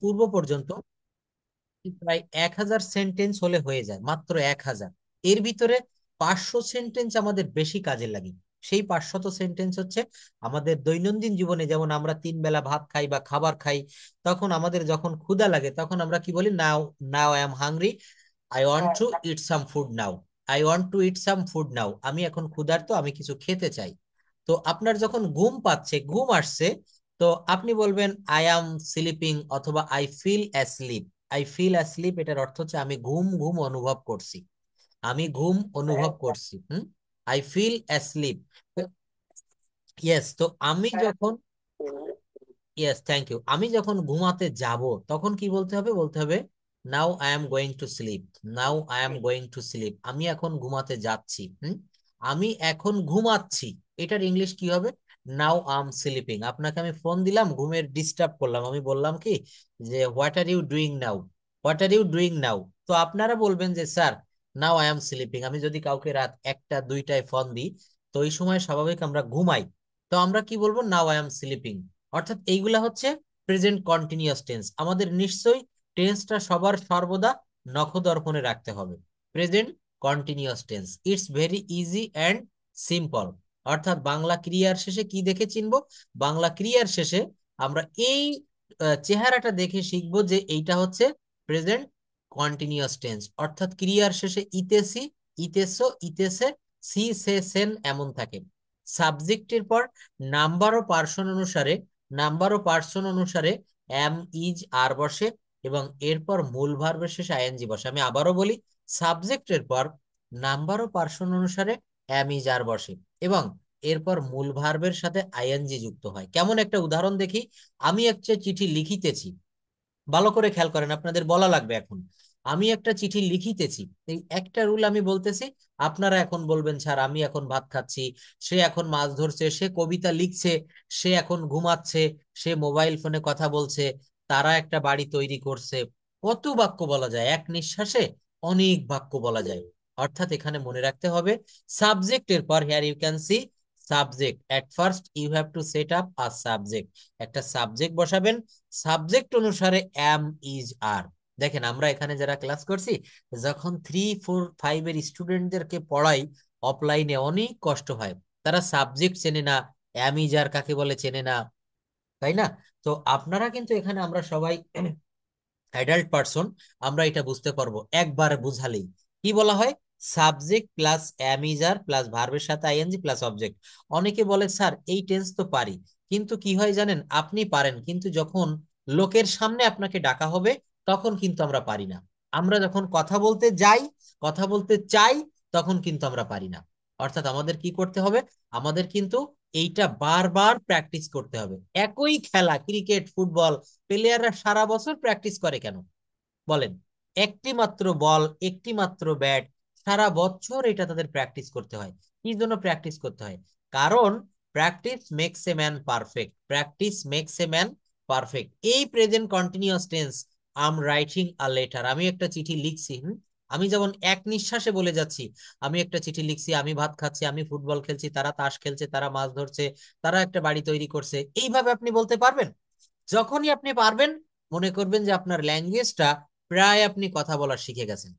পূর্ব পর্যন্ত প্রায় 1,000 সেন্টেন্স হলে হয়ে যায়, মাত্র 1,000। এর ভিতরে 500 সেন্টেন্স আমাদের বেশি কাজে লাগে। সেই 500 সেন্টেন্স হচ্ছে আমাদের দৈনন্দিন জীবনে, যেমন আমরা 3 বেলা ভাত খাই বা খাবার খাই, তখন আমাদের যখন ক্ষুধা লাগে তখন আমরা কি বলি? Now, now I am hungry, I want to eat some food now, I want to eat some food now, আমি এখন ক্ষুধার্ত, আমি কিছু খেতে চাই। তো আপনার যখন ঘুম পাচ্ছে, ঘুম আসছে, তো আপনি বলবেন আই অ্যাম স্লিপিং, অথবা I feel asleep. I feel asleep এটার অর্থ হচ্ছে আমি ঘুম ঘুম অনুভব করছি, আমি ঘুম অনুভব করছি। I feel asleep. ইয়েস, তো আমি যখন, ইয়েস থ্যাংক ইউ, আমি যখন ঘুমাতে যাব তখন কি বলতে হবে? বলতে হবে নাও I am going to sleep, now I am going to sleep, আমি এখন ঘুমাতে যাচ্ছি। আমি এখন ঘুমাচ্ছি, এটার ইংলিশ কি হবে? নাও আই এম স্লিপিং। আপনাকে আমি ফোন দিলাম, ঘুমের ডিস্টার্ব করলাম, আমি বললাম কি যে what are you doing now, what are you doing now. তো আপনারা বলবেন যে sir now I am sleeping. আমি যদি কাউকে রাত 1টা 2টায় ফোন দিই, তো ওই সময় স্বাভাবিক আমরা ঘুমাই, তো আমরা কি বলবো? নাও আই এম স্লিপিং। অর্থাৎ এইগুলা হচ্ছে প্রেজেন্ট কন্টিনিউয়াস টেন্স। আমাদের নিশ্চয়ই টেন্সটা সবার সর্বদা নখদর্পণে রাখতে হবে। Present continuous tense, it's very easy and simple. অর্থাৎ বাংলা ক্রিয়ার শেষে কি দেখে চিনবো? বাংলা ক্রিয়ার শেষে আমরা এই চেহারাটা দেখে শিখবো যে এইটা হচ্ছে প্রেজেন্ট কন্টিনিউয়াস টেন্স। অর্থাৎ ক্রিয়ার শেষে ইতেছি, ইতেছো, ইতেছে, সি সে সেন এমন থাকে। সাবজেক্টের পর নাম্বার ও পার্সন অনুসারে, নাম্বার ও পার্সন অনুসারে এম ইজ আর বসে, এবং এরপর মূল ভার্বের শেষে আইএনজি বসে। আমি আবারও বলি, সাবজেক্টের পর নাম্বার ও পার্সন অনুসারে এম ইজ আর বসে, এবং এরপর মূল ভার্বের সাথে আইএনজি যুক্ত হয়। কেমন একটা উদাহরণ দেখি। আমি একটা চিঠি লিখিতেছি, ভালো করে খেয়াল করেন, আপনাদের বলা লাগবে এখন। আমি একটা চিঠি লিখিতেছি, এই একটা রুল আমি বলতেছি, আপনারা এখন বলবেন স্যার আমি এখন ভাত খাচ্ছি, সে এখন মাছ ধরছে, সে কবিতা লিখছে, সে এখন ঘুমাচ্ছে, সে মোবাইল ফোনে কথা বলছে, তারা একটা বাড়ি তৈরি করছে। কত বাক্য বলা যায় এক নিঃশ্বাসে, অনেক বাক্য বলা যায়। অর্থাৎ এখানে মনে রাখতে হবে সাবজেক্টের পর, here you can see subject, at first you have to set up a subject, একটা সাবজেক্ট বসাবেন, সাবজেক্ট অনুসারে এম ইজ আর। দেখেন আমরা এখানে যারা ক্লাস করছি, যখন 3 4 5 এর স্টুডেন্টদেরকে পড়াই অফলাইনে, অনেক কষ্ট হয়, তারা সাবজেক্ট চেনে না, এম ইজ আর কাকে বলে চেনে না, তাই না? তো আপনারা কিন্তু এখানে আমরা সবাই অ্যাডাল্ট পারসন, আমরা এটা বুঝতে পারবো একবার বুঝালেই। কি বলা হয়? সাবজেক্ট প্লাস অ্যামিজার প্লাস ভার্বের সাথে আইএনজি প্লাস অবজেক্ট। অনেকে বলে স্যার এই টেন্স তো পারি, কিন্তু কি হয় জানেন? আপনি পারেন, কিন্তু যখন লোকের সামনে আপনাকে ডাকা হবে তখন কিন্তু আমরা পারি না। আমরা যখন কথা বলতে যাই, কথা বলতে চাই, তখন কিন্তু আমরা পারি না। অর্থাৎ আমাদের কি করতে হবে? আমাদের কিন্তু এইটা বারবার প্র্যাকটিস করতে হবে। একই খেলা, ক্রিকেট, ফুটবল, প্লেয়াররা সারা বছর প্র্যাকটিস করে কেন বলেন? একটি মাত্র বল, একটি মাত্র ব্যাট, সারা বছর এটা তাদের প্র্যাকটিস করতে হয়। কি জন্য প্র্যাকটিস করতে হয়? কারণ practice makes a man perfect, practice makes a man perfect. এই present continuous tense, am writing a letter, আমি একটা চিঠি লিখছি। আমি যেমন এক নিঃশ্বাসে বলে যাচ্ছি, আমি একটা চিঠি লিখছি, আমি ভাত খাচ্ছি, আমি ফুটবল খেলছি, তারা তাস খেলছে, তারা মাছ ধরছে, তারা একটা বাড়ি তৈরি করছে, এইভাবে আপনি বলতে পারবেন। যখনই আপনি পারবেন, মনে করবেন যে আপনার ল্যাঙ্গুয়েজটা প্রায় আপনি কথা বলা শিখে গেছেন।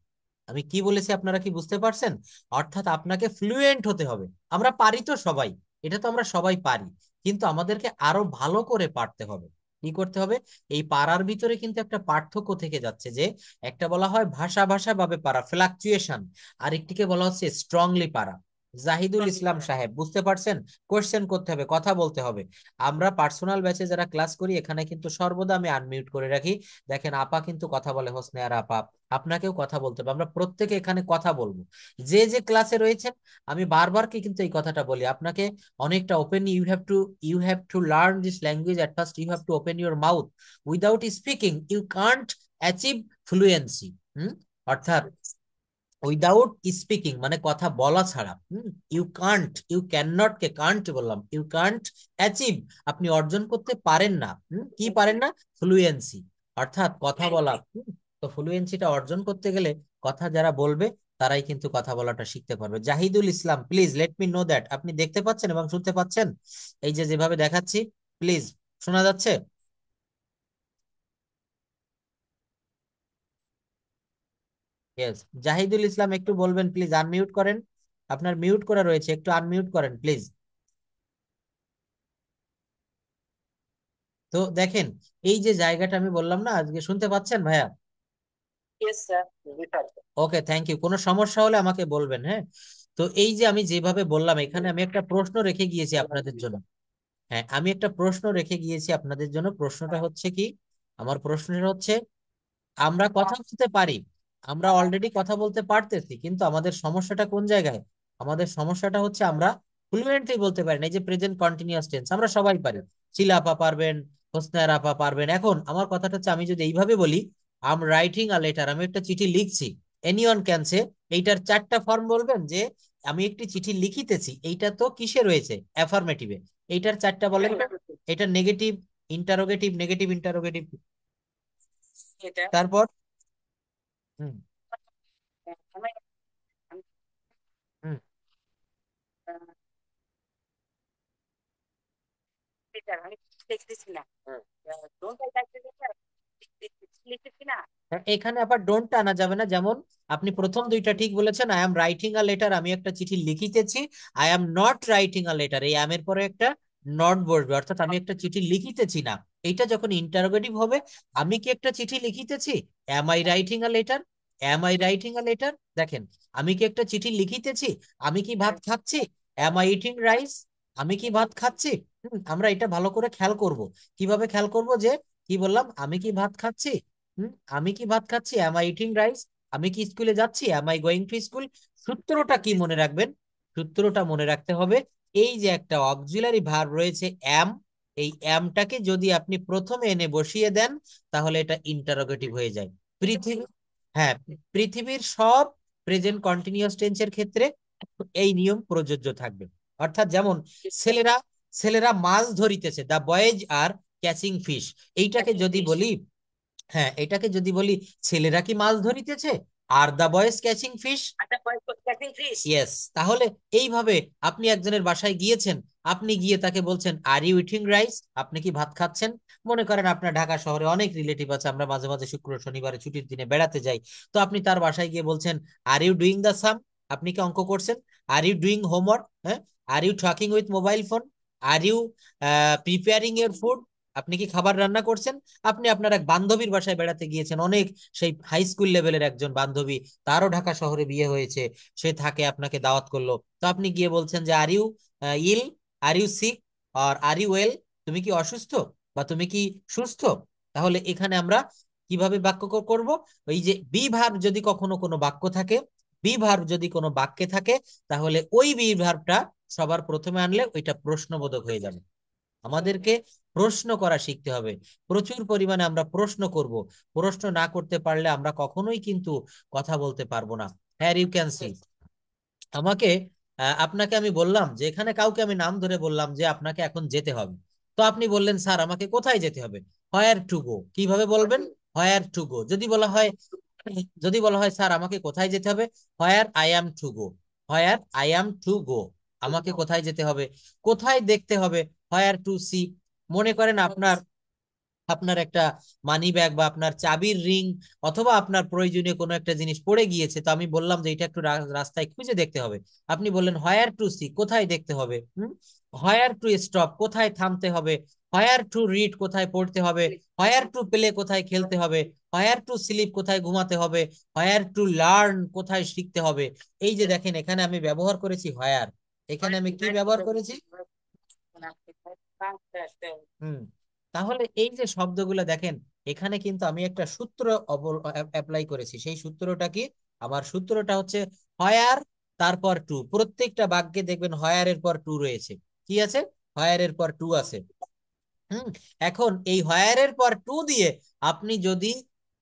আমি কি বলেছি আপনারা কি বুঝতে পারছেন? অর্থাৎ আপনাকে ফ্লুয়েন্ট হতে হবে। আমরা পারি তো সবাই, এটা তো আমরা সবাই পারি, কিন্তু আমাদেরকে আরো ভালো করে পারতে হবে। কি করতে হবে? এই পারার ভিতরে কিন্তু একটা পার্থক্য থেকে যাচ্ছে, যে একটা বলা হয় ভাষা ভাষা ভাবে পারা, ফ্লাকচুয়েশন, আর একটিকে বলা হচ্ছে স্ট্রংলি পারা। জাহিদুল ইসলাম সাহেব, বুঝতে পারছেন? কোশ্চেন করতে হবে, কথা বলতে হবে। আমরা পার্সোনাল ব্যাচে যারা ক্লাস করি, এখানে কিন্তু সর্বদা আমি আনমিউট করে রাখি। দেখেন আপা কিন্তু কথা বলে, হোসনে আর আপা, আপনাকেও কথা বলতে হবে, আমরা প্রত্যেকে এখানে কথা বলবো। যে যে ক্লাসে রয়েছেন, আমি বারবার কি কিন্তু এই কথাটা বলি আপনাকে, অনেকটা open, you have to learn this language. At first you have to open your mouth, without speaking you can't achieve fluency. অর্থাৎ উইদাউট স্পিকিং মানে কথা বলা ছাড়া, you can't, you can not, কে কান্ট বললাম, ইউ কান্ট অ্যাচিভ, আপনি অর্জন করতে পারেন না। কি পারেন না? ফ্লুয়েন্সি, অর্থাৎ কথা বলা। তো ফ্লুয়েন্সিটা অর্জন করতে গেলে কথা যারা বলবে তারাই কিন্তু কথা বলাটা শিখতে পারবে। Jahidul Islam, please let me know that আপনি দেখতে পাচ্ছেন এবং শুনতে পাচ্ছেন। এই যে যেভাবে দেখাচ্ছি, প্লিজ, শোনা যাচ্ছে? ইয়েস, জাহিদুল ইসলাম একটু বলবেন প্লিজ, আনমিউট করেন। আপনার মিউট করা রয়েছে, একটু আনমিউট করেন প্লিজ। তো দেখেন, এই যে জায়গাটা আমি বললাম না, আজকে শুনতে পাচ্ছেন ভাইয়া? Yes sir. Okay, thank you. কোনো সমস্যা হলে আমাকে বলবেন, হ্যাঁ। তো এই যে আমি যেভাবে বললাম, এখানে আমি একটা প্রশ্ন রেখে গিয়েছি আপনাদের জন্য। হ্যাঁ, আমি একটা প্রশ্ন রেখে গিয়েছি আপনাদের জন্য। প্রশ্নটা হচ্ছে কি, আমার প্রশ্নটা হচ্ছে, আমরা কথা বলতে পারি, আমরা অলরেডি কথা বলতে পারতেছি, কিন্তু আমাদের সমস্যাটা কোন জায়গায়? আমাদের সমস্যাটা হচ্ছে আমরা ফ্লুয়েন্টলি বলতে পারি না। এই যে প্রেজেন্ট কন্টিনিউয়াস টেন্স আমরা সবাই পারি, শিলা আপা পারবেন, হোসনার আপা পারবেন। এখন আমার কথাটা হচ্ছে, আমি যদি এইভাবে বলি, আম রাইটিং আ লেটার, আমি একটা চিঠি লিখছি, এনিওয়ান ক্যান সে, এইটার চারটা ফর্ম বলবেন যে আমি একটি চিঠি লিখিতেছি, এইটা তো কিসে রয়েছে? অ্যাফার্মেটিভে। এইটার চারটা বলেন তো। এটা নেগেটিভ, ইন্টারোগেটিভ, নেগেটিভ ইন্টারোগেটিভ, এটা তারপর হুম আমি আমি, হুম আহ, এটা আমি দেখতেছি না। হুম। ডোন্ট আই লাইক লিখতেছি না। এখানে আবার ডোন্ট আনা যাবে না। যেমন আপনি প্রথম দুইটা ঠিক বলেছেন, I am writing a letter, আমি একটা চিঠি লিখিতেছি। I am not writing a letter, এই এর পরে একটা নট বসবে, অর্থাৎ আমি একটা চিঠি লিখিতেছি না। এইটা যখন ইন্টারোগেটিভ হবে, আমি কি একটা চিঠি লিখিতেছি? Am I writing a letter? Am I writing a letter? দেখেন, আমি কি একটা চিঠি লিখিতেছি? আমি কি ভাত খাচ্ছি? Am I eating rice? আমি কি ভাত খাচ্ছি? আমরা এটা ভালো করে খেয়াল করব। কিভাবে খেয়াল করব? যে কি বললাম, আমি কি ভাত খাচ্ছি? হুম, আমি কি ভাত খাচ্ছি? Am I eating rice? আমি কি স্কুলে যাচ্ছি? Am I going to school? সূত্রটা কি মনে রাখবেন? সূত্রটা মনে রাখতে হবে, এই যে একটা অক্সিলারি ভার্ব রয়েছে এম, এই এমটাকে যদি আপনি প্রথমে এনে বসিয়ে দেন, তাহলে এটা ইন্টারোগেটিভ হয়ে যায়। পৃথিবী, হ্যাঁ, পৃথিবীর সব প্রেজেন্ট কন্টিনিউয়াস টেন্সের ক্ষেত্রে এই নিয়ম প্রযোজ্য থাকবে। অর্থাৎ যেমন ছেলেরা ছেলেরা মাছ ধরিতেছে, দা বয়েজ আর ক্যাচিং ফিশ, এইটাকে যদি বলি, হ্যাঁ এটাকে যদি বলি, ছেলেরা কি মাছ ধরিতেছে, আর দা বয়েজ ক্যাচিং ফিশ? আচ্ছা, ক্যাচিং ফিশ। ইয়েস। তাহলে এইভাবে আপনি একজনের বাসায় গিয়েছেন, আপনি গিয়ে তাকে বলছেন, আর ইউ ইটিং রাইস? আপনি কি ভাত খাচ্ছেন? মনে করেন আপনার ঢাকা শহরে অনেক রিলেটিভ আছে, আমরা মাঝে মাঝে শুক্র শনিবারে ছুটির দিনে বেড়াতে যাই। তো আপনি তার বাসায় গিয়ে বলছেন, are you doing the sum? আপনি কি অঙ্ক করছেন? Are you doing homework? হ্যাঁ। Are you talking with mobile phone? Are you preparing your food? আপনি কি খাবার রান্না করছেন? আপনি আপনার এক বান্ধবীর বাসায় বেড়াতে গিয়েছেন, অনেক, সেই হাই স্কুল লেভেলের একজন বান্ধবী, তারও ঢাকা শহরে বিয়ে হয়েছে, সে থাকে, আপনাকে দাওয়াত করলো। তো আপনি গিয়ে বলছেন যে, are you ill? Are you sick? Are you well? তুমি কি অসুস্থ, বা তুমি কি সুস্থ? তাহলে এখানে আমরা কিভাবে বাক্য করব? ওই যে বি ভার্ব যদি কখনো কোনো বাক্য থাকে, বি ভার্ব যদি কোনো বাক্যে থাকে, তাহলে ওই বি ভার্বটা সবার প্রথমে আনলে ওইটা প্রশ্নবোধক হয়ে যাবে। আমাদেরকে প্রশ্ন করা শিখতে হবে, প্রচুর পরিমাণে আমরা প্রশ্ন করব। প্রশ্ন না করতে পারলে আমরা কখনোই কিন্তু কথা বলতে পারবো না। হ্যাঁ, ইউ ক্যান সি। আমাকে আপনাকে আমি বললাম যে, এখানে কাউকে আমি নাম ধরে বললাম যে আপনাকে এখন যেতে হবে। তো আপনি বললেন, স্যার আমাকে কোথায় যেতে হবে? Where to go. কিভাবে বলবেন? Where to go. যদি বলা হয় স্যার আমাকে কোথায় যেতে হবে, where I am to go. Where I am to go, আমাকে কোথায় যেতে হবে? কোথায় দেখতে হবে? Where to see. মনে করেন আপনার আপনার একটা মানি ব্যাগ বা আপনার চাবির রিং অথবা আপনার প্রয়োজনীয় কোনো একটা জিনিস পড়ে গিয়েছে, তো আমি বললাম যে এটা একটু রাস্তায় খুঁজে দেখতে হবে। আপনি বললেন হোয়ার টু সি, কোথায় দেখতে হবে? হোয়ার টু স্টপ, কোথায় থামতে হবে? হোয়ার টু রিড, কোথায় পড়তে হবে? হোয়ার টু প্লে, কোথায় খেলতে হবে? হোয়ার টু স্লিপ, কোথায় ঘুমাতে হবে? হোয়ার টু লার্ন, কোথায় শিখতে হবে? এই যে দেখেন, এখানে আমি ব্যবহার করেছি হোয়ার। এখানে আমি কি ব্যবহার করেছি? হুম। তাহলে এই যে শব্দগুলো দেখেন, এখানে কিন্তু আমি একটা সূত্র অ্যাপ্লাই করেছি। সেই সূত্রটা কি? আমার সূত্রটা হচ্ছে হয়ার, তারপর টু। প্রত্যেকটা বাক্যে দেখবেন হয়ার এর পর টু রয়েছে। কি আছে? হয়ার এর পর টু আছে। হুম। এখন এই হয়ার এর পর টু দিয়ে আপনি যদি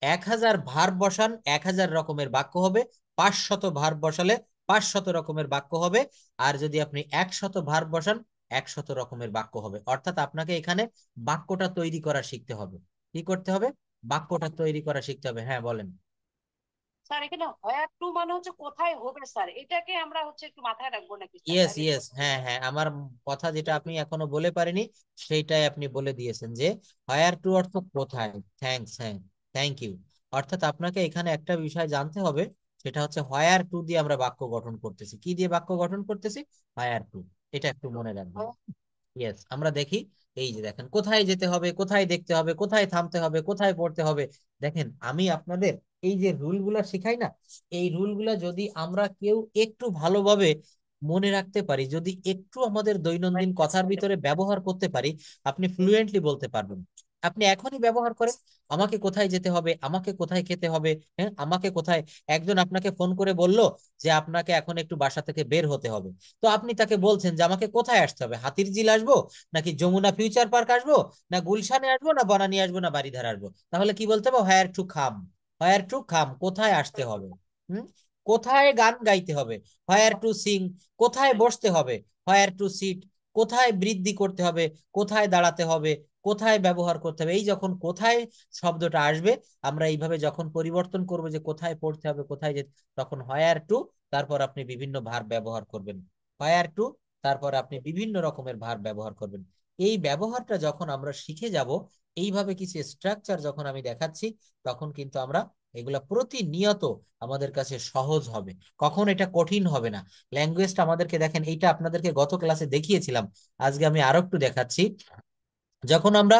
1000 ভার্ব বসান, 1000 রকমের বাক্য হবে। 500 ভার্ব বসালে 500 রকমের বাক্য হবে। আর যদি আপনি 100 ভার্ব বসান, 100 রকমের বাক্য হবে। অর্থাৎ আপনাকে এখানে বাক্যটা তৈরি করা শিখতে হবে। কি করতে হবে? বাক্যটা তৈরি করা শিখতে হবে। হ্যাঁ, বলেন। স্যার, এখানে হোয়ার টু মানে হচ্ছে কোথায় হবে স্যার, এটাকে আমরা হচ্ছে একটু মাথায় রাখবো নাকি স্যার, ইয়েস, তাহলে? ইয়েস, হ্যাঁ, হ্যাঁ, আমার কথা যেটা আপনি এখনো বলে পারেনি, সেইটাই আপনি বলে দিয়েছেন যে হায়ার টু অর্থ কোথায়। থ্যাঙ্কস, হ্যাঁ, থ্যাংক ইউ। অর্থাৎ আপনাকে এখানে একটা বিষয় জানতে হবে, সেটা হচ্ছে হোয়ার টু দিয়ে আমরা বাক্য গঠন করতেছি। কি দিয়ে বাক্য গঠন করতেছি? হোয়ার টু। এটা একটু মনে রাখবেন। ইয়েস, আমরা দেখি, এই যে দেখেন, কোথায় যেতে হবে, কোথায় দেখতে হবে, কোথায় থামতে হবে, কোথায় পড়তে হবে। দেখেন, আমি আপনাদের এই যে রুল গুলা শিখাই না, এই রুল গুলা যদি আমরা কেউ একটু ভালোভাবে মনে রাখতে পারি, যদি একটু আমাদের দৈনন্দিন কথার ভিতরে ব্যবহার করতে পারি, আপনি ফ্লুয়েন্টলি বলতে পারবেন। আপনি এখনই ব্যবহার করেন, আমাকে কোথায় যেতে হবে, আমাকে কোথায় খেতে হবে, হ্যাঁ, আমাকে কোথায়। একজন আপনাকে ফোন করে বলল যে আপনাকে এখন একটু বাসা থেকে বের হতে হবে, তো আপনি তাকে বলছেন যে আমাকে কোথায় আসতে হবে, হাতিরঝিল আসবো, নাকি যমুনা ফিউচার পার্ক আসবো, না গুলশানে আসবো, না বনানী আসবো, না বারিধারা আসবো? তাহলে কি বলতে হবে? হোয়ার টু খাম। হোয়ার টু খাম, কোথায় আসতে হবে। হুম। কোথায় গান গাইতে হবে? Where to sing. কোথায় বসতে হবে? Where to sit. কোথায় বৃদ্ধি করতে হবে? কোথায় দাঁড়াতে হবে? কোথায় ব্যবহার করতে হবে? এই যখন কোথায় শব্দটা আসবে, আমরা এইভাবে যখন পরিবর্তন করবো যে কোথায় পড়তে হবে, কোথায় যেতে, তখন হোয়ার টু, তারপর আপনি বিভিন্ন ভার্ব ব্যবহার করবেন। হোয়ার টু, তারপর আপনি বিভিন্ন রকমের ভার্ব ব্যবহার করবেন। এই ব্যবহারটা যখন আমরা শিখে যাব, এইভাবে কিছু স্ট্রাকচার যখন আমি দেখাচ্ছি, তখন কিন্তু আমরা এগুলা প্রতিনিয়ত আমাদের কাছে সহজ হবে। কখন এটা কঠিন হবে না। ল্যাঙ্গুয়েজটা আমাদেরকে দেখেন, এইটা আপনাদেরকে গত ক্লাসে দেখিয়েছিলাম, আজকে আমি আরো একটু দেখাচ্ছি। যখন আমরা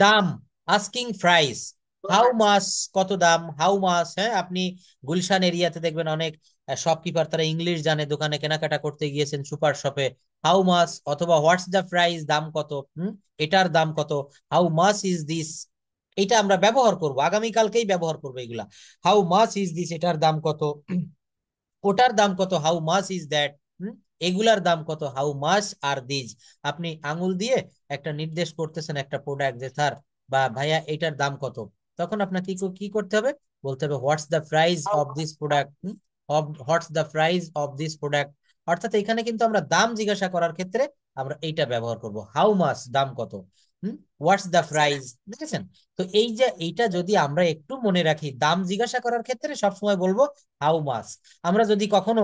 দাম, আস্কিং প্রাইস, হাউ মাস, কত দাম, হাউ মাস, হ্যাঁ, আপনি গুলশান এরিয়াতে দেখবেন অনেক শপকিপার, তারা ইংলিশ জানে, দোকানে কেনাকাটা করতে গিয়েছেন সুপার শপে, হাউ মাস, অথবা হোয়াটস দ্য প্রাইস, দাম কত, এটার দাম কত, হাউ মাস ইজ দিস। এটা আমরা ব্যবহার করব, আগামীকালকেই ব্যবহার করবো এগুলা। হাউ মাস ইজ দিস, এটার দাম কত, ওটার দাম কত, হাউ মাচ ইজ দ্যাট, এগুলার দাম কত, হাউ মাচ আর দিজ। আপনি আঙুল দিয়ে একটা নির্দেশ করতেছেন একটা প্রোডাক্ট, যে স্যার বা ভাইয়া এটার দাম কত, তখন আপনাকে কি কি করতে হবে? বলতে হবে what's the price of this product, what's the price of this product. অর্থাৎ এখানে কিন্তু আমরা দাম জিজ্ঞাসা করার ক্ষেত্রে আমরা এইটা ব্যবহার করব, হাউ মাচ, দাম কত, হোয়াটস দ্য প্রাইস। দেখেছেন? তো এই যে এইটা যদি আমরা একটু মনে রাখি, দাম জিজ্ঞাসা করার ক্ষেত্রে সবসময় বলবো হাউ মাচ। আমরা যদি কখনো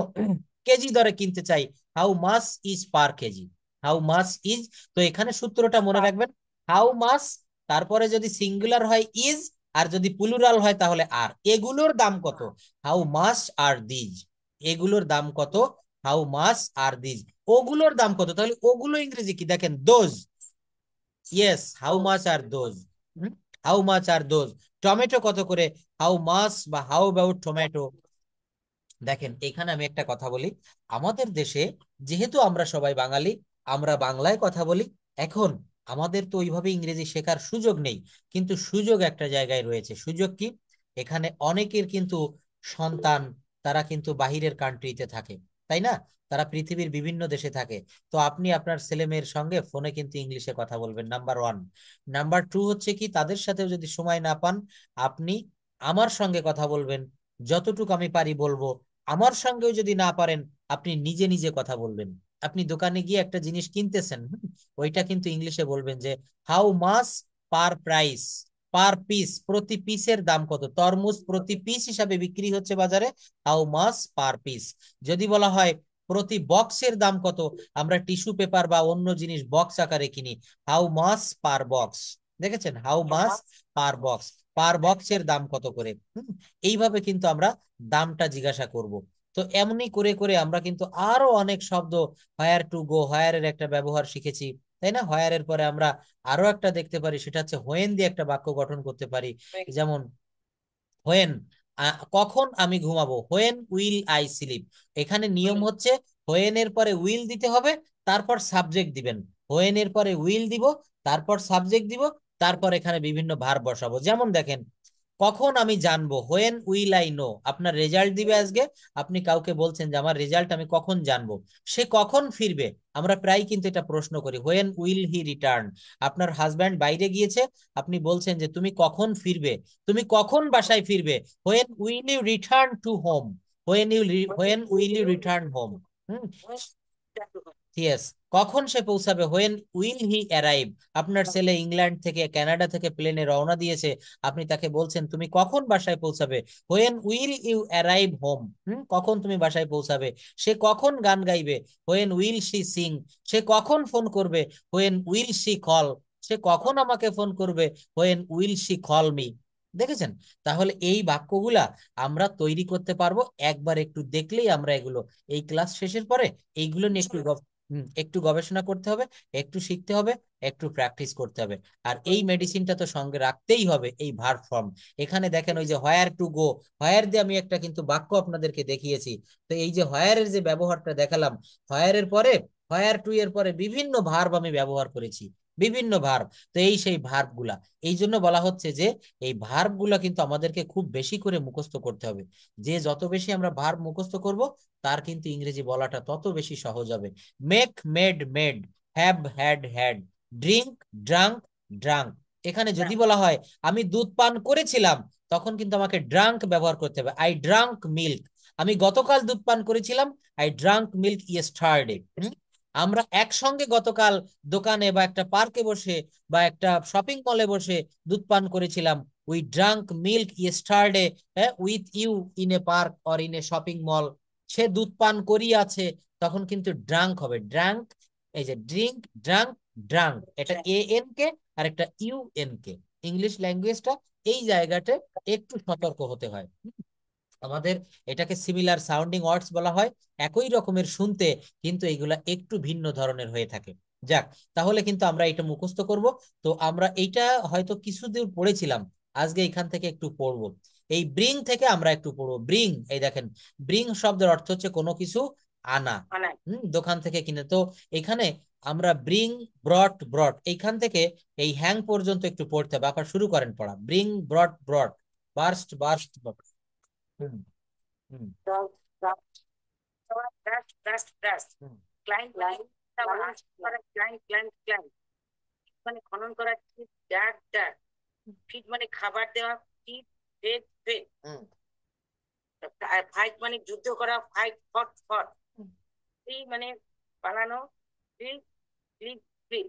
কেজি দরে কিনতে চাই, how much is per KG, how much is. তো এখানে সূত্রটা মনে রাখবেন, হাউ মাচ, তারপরে যদি সিঙ্গুলার হয় ইজ, আর যদি প্লুরাল হয় তাহলে আর। এগুলোর দাম কত, হাউ মাচ আর দিজ। এগুলোর দাম কত, হাউ মাচ আর দিজ। ওগুলোর দাম কত, তাহলে ওগুলো ইংরেজি কি দেখেন, those. Yes, how much are those. How much are those. Tomato কত করে, হাউ মাচ, বা হাউ অ্যাবাউট টমেটো। দেখেন, এখানে আমি একটা কথা বলি, আমাদের দেশে যেহেতু আমরা সবাই বাঙালি, আমরা বাংলায় কথা বলি। এখন আমাদের তো ওইভাবে ইংরেজি শেখার সুযোগ নেই, কিন্তু সুযোগ একটা জায়গায় রয়েছে। সুযোগ কি? এখানে অনেকের কিন্তু সন্তান, তারা কিন্তু বাহিরের কান্ট্রিতে থাকে, তাই না? তারা পৃথিবীর বিভিন্ন দেশে থাকে। তো আপনি আপনার ছেলে মেয়ের সঙ্গে ফোনে কিন্তু ইংলিশে কথা বলবেন, নাম্বার ওয়ান। নাম্বার টু হচ্ছে কি, তাদের সাথেও যদি সময় না পান, আপনি আমার সঙ্গে কথা বলবেন, যতটুকু আমি পারি বলবো। আমার সঙ্গেও যদি না পারেন, আপনি নিজে নিজে কথা বলবেন। আপনি দোকানে গিয়ে একটা জিনিস কিনতেছেন, ওইটা কিন্তু ইংলিশে বলবেন যে how much per price, per piece, প্রতি পিসের দাম কত। তরমুজ প্রতি পিস হিসাবে বিক্রি হচ্ছে বাজারে, হাউ মাস পার পিস। যদি বলা হয় প্রতি বক্সের দাম কত, আমরা টিস্যু পেপার বা অন্য জিনিস বক্স আকারে কিনি, হাউ মাস পার বক্স। দেখেছেন? হাউ মাস পার বক্স, পার বক্সের দাম কত করে। এইভাবে কিন্তু আমরা দামটা জিজ্ঞাসা করব। তো এমনি করে করে আমরা কিন্তু আরো অনেক শব্দ, হোয়ার টু গো, হোয়ার এর একটা ব্যবহার শিখেছি, তাই না? হোয়ার এর পরে আমরা আরো একটা দেখতে পারি, সেটা হচ্ছে হোয়েন দিয়ে একটা বাক্য গঠন করতে পারি। যেমন হোয়েন, কখন আমি ঘুমাবো, হোয়েন উইল আই স্লিপ। এখানে নিয়ম হচ্ছে হোয়েন এর পরে উইল দিতে হবে, তারপর সাবজেক্ট দিবেন। হোয়েন এর পরে উইল দিব, তারপর সাবজেক্ট দিব, তারপর এখানে বিভিন্ন ভার্ব বসাবো। যেমন দেখেন, কখন আমি জানবো, হোয়েন উইল আই নো। আপনার রেজাল্ট দিবে আজকে, আপনি কাউকে বলছেন যে আমার রেজাল্ট আমি কখন জানবো, সে কখন ফিরবে। আমরা প্রায় কিন্তু এটা প্রশ্ন করি, হোয়েন উইল হি রিটার্ন। আপনার হাজব্যান্ড বাইরে গিয়েছে, আপনি বলছেন যে তুমি কখন ফিরবে, তুমি কখন বাসায় ফিরবে, when will you return to home, when will you return home. Hmm. Yes, কখন সে পৌঁছাবে, হোয়েন উইল হি অ্যারাইভ। আপনার ছেলে ইংল্যান্ড থেকে, কানাডা থেকে প্লেনে রওনা দিয়েছে, আপনি তাকে বলছেন তুমি কখন বাসায় পৌঁছাবে, when will you arrive home. কখন তুমি বাসায় পৌঁছাবে। সে কখন গান গাইবে, হোয়েন উইল শি সিং। সে কখন ফোন করবে, হোয়েন উইল শি কল। সে কখন আমাকে ফোন করবে, when will she call me. দেখেছেন? তাহলে এই বাক্যগুলা আমরা তৈরি করতে পারবো একবার একটু দেখলেই। আমরা এগুলো এই ক্লাস শেষের পরে এইগুলো নিয়ে একটু গবেষণা করতে হবে, একটু শিখতে হবে, একটু প্র্যাকটিস করতে হবে। আর এই মেডিসিনটা তো সঙ্গে রাখতেই হবে, এই ভার্ব ফর্ম। এখানে দেখেন ওই যে হোয়ার টু গো, হোয়ার দিয়ে আমি একটা কিন্তু বাক্য আপনাদেরকে দেখিয়েছি। তো এই যে হোয়ারের যে ব্যবহারটা দেখালাম, হোয়ারের পরে, হোয়ার টু এর পরে বিভিন্ন ভার্ব আমি ব্যবহার করেছি, বিভিন্ন ভার্ব। তো এই সেই ভার্ব গুলা, এই জন্য বলা হচ্ছে যে এই ভার্ব গুলা কিন্তু আমাদেরকে খুব বেশি করে মুখস্থ করতে হবে। যে যত বেশি আমরা ভার্ব মুখস্থ করব, তার কিন্তু ইংরেজি বলাটা তত বেশি সহজ হবে। Make, made, made, have, had, had, drink, drank, drunk. এখানে যদি বলা হয় আমি দুধ পান করেছিলাম, তখন কিন্তু আমাকে ড্রাঙ্ক ব্যবহার করতে হবে। আই ড্রাঙ্ক মিল্ক, আমি গতকাল দুধ পান করেছিলাম। I drank milk yesterday. আমরা একসঙ্গে গতকাল দোকানে বা একটা পার্কে বসে বা একটা শপিং মলে বসে দুধ পান করেছিলাম। We drank milk yesterday with you in a park or in a shopping mall. সে দুধ পান করিয়াছে, তখন কিন্তু ড্রাঙ্ক হবে, ড্রাঙ্ক। এই যে ড্রিঙ্ক, ড্রাঙ্ক, ড্রাঙ্ক, এটা এ এন কে আর একটা ইউ এন কে। ইংলিশ ল্যাঙ্গুয়েজটা এই জায়গাতে একটু সতর্ক হতে হয় আমাদের। এটাকে সিমিলার সাউন্ডিং ওয়ার্ডস বলা হয়, একই রকমের শুনতে, কিন্তু এইগুলা একটু ভিন্ন ধরনের হয়ে থাকে। যাক, তাহলে কিন্তু আমরা এটা মুখস্থ করব। তো আমরা এইটা হয়তো কিছুদিন পড়েছিলাম, আজকে এখান থেকে একটু পড়বো। এই ব্রিং থেকে আমরা একটু পড়বো। ব্রিং, এই দেখেন, ব্রিং শব্দের অর্থ হচ্ছে কোনো কিছু আনা, দোকান থেকে কিনে। তো এখানে আমরা ব্রিং, ব্রট, ব্রট, এইখান থেকে এই হ্যাং পর্যন্ত একটু পড়তে হবে। আবার শুরু করেন পড়া। Bring, brought, brought, burst, burst. হুম, হুম, হুম, মানে খনন করা, ড্যাগ ড্যাগ, ফিড মানে খাবার দেওয়া, ফিড, ফেড ফেড, হুম, ফাইট মানে যুদ্ধ করা, ফাইট ফট ফট, ফ্রি মানে পালানো, ফ্রি ফ্রি ফ্রি,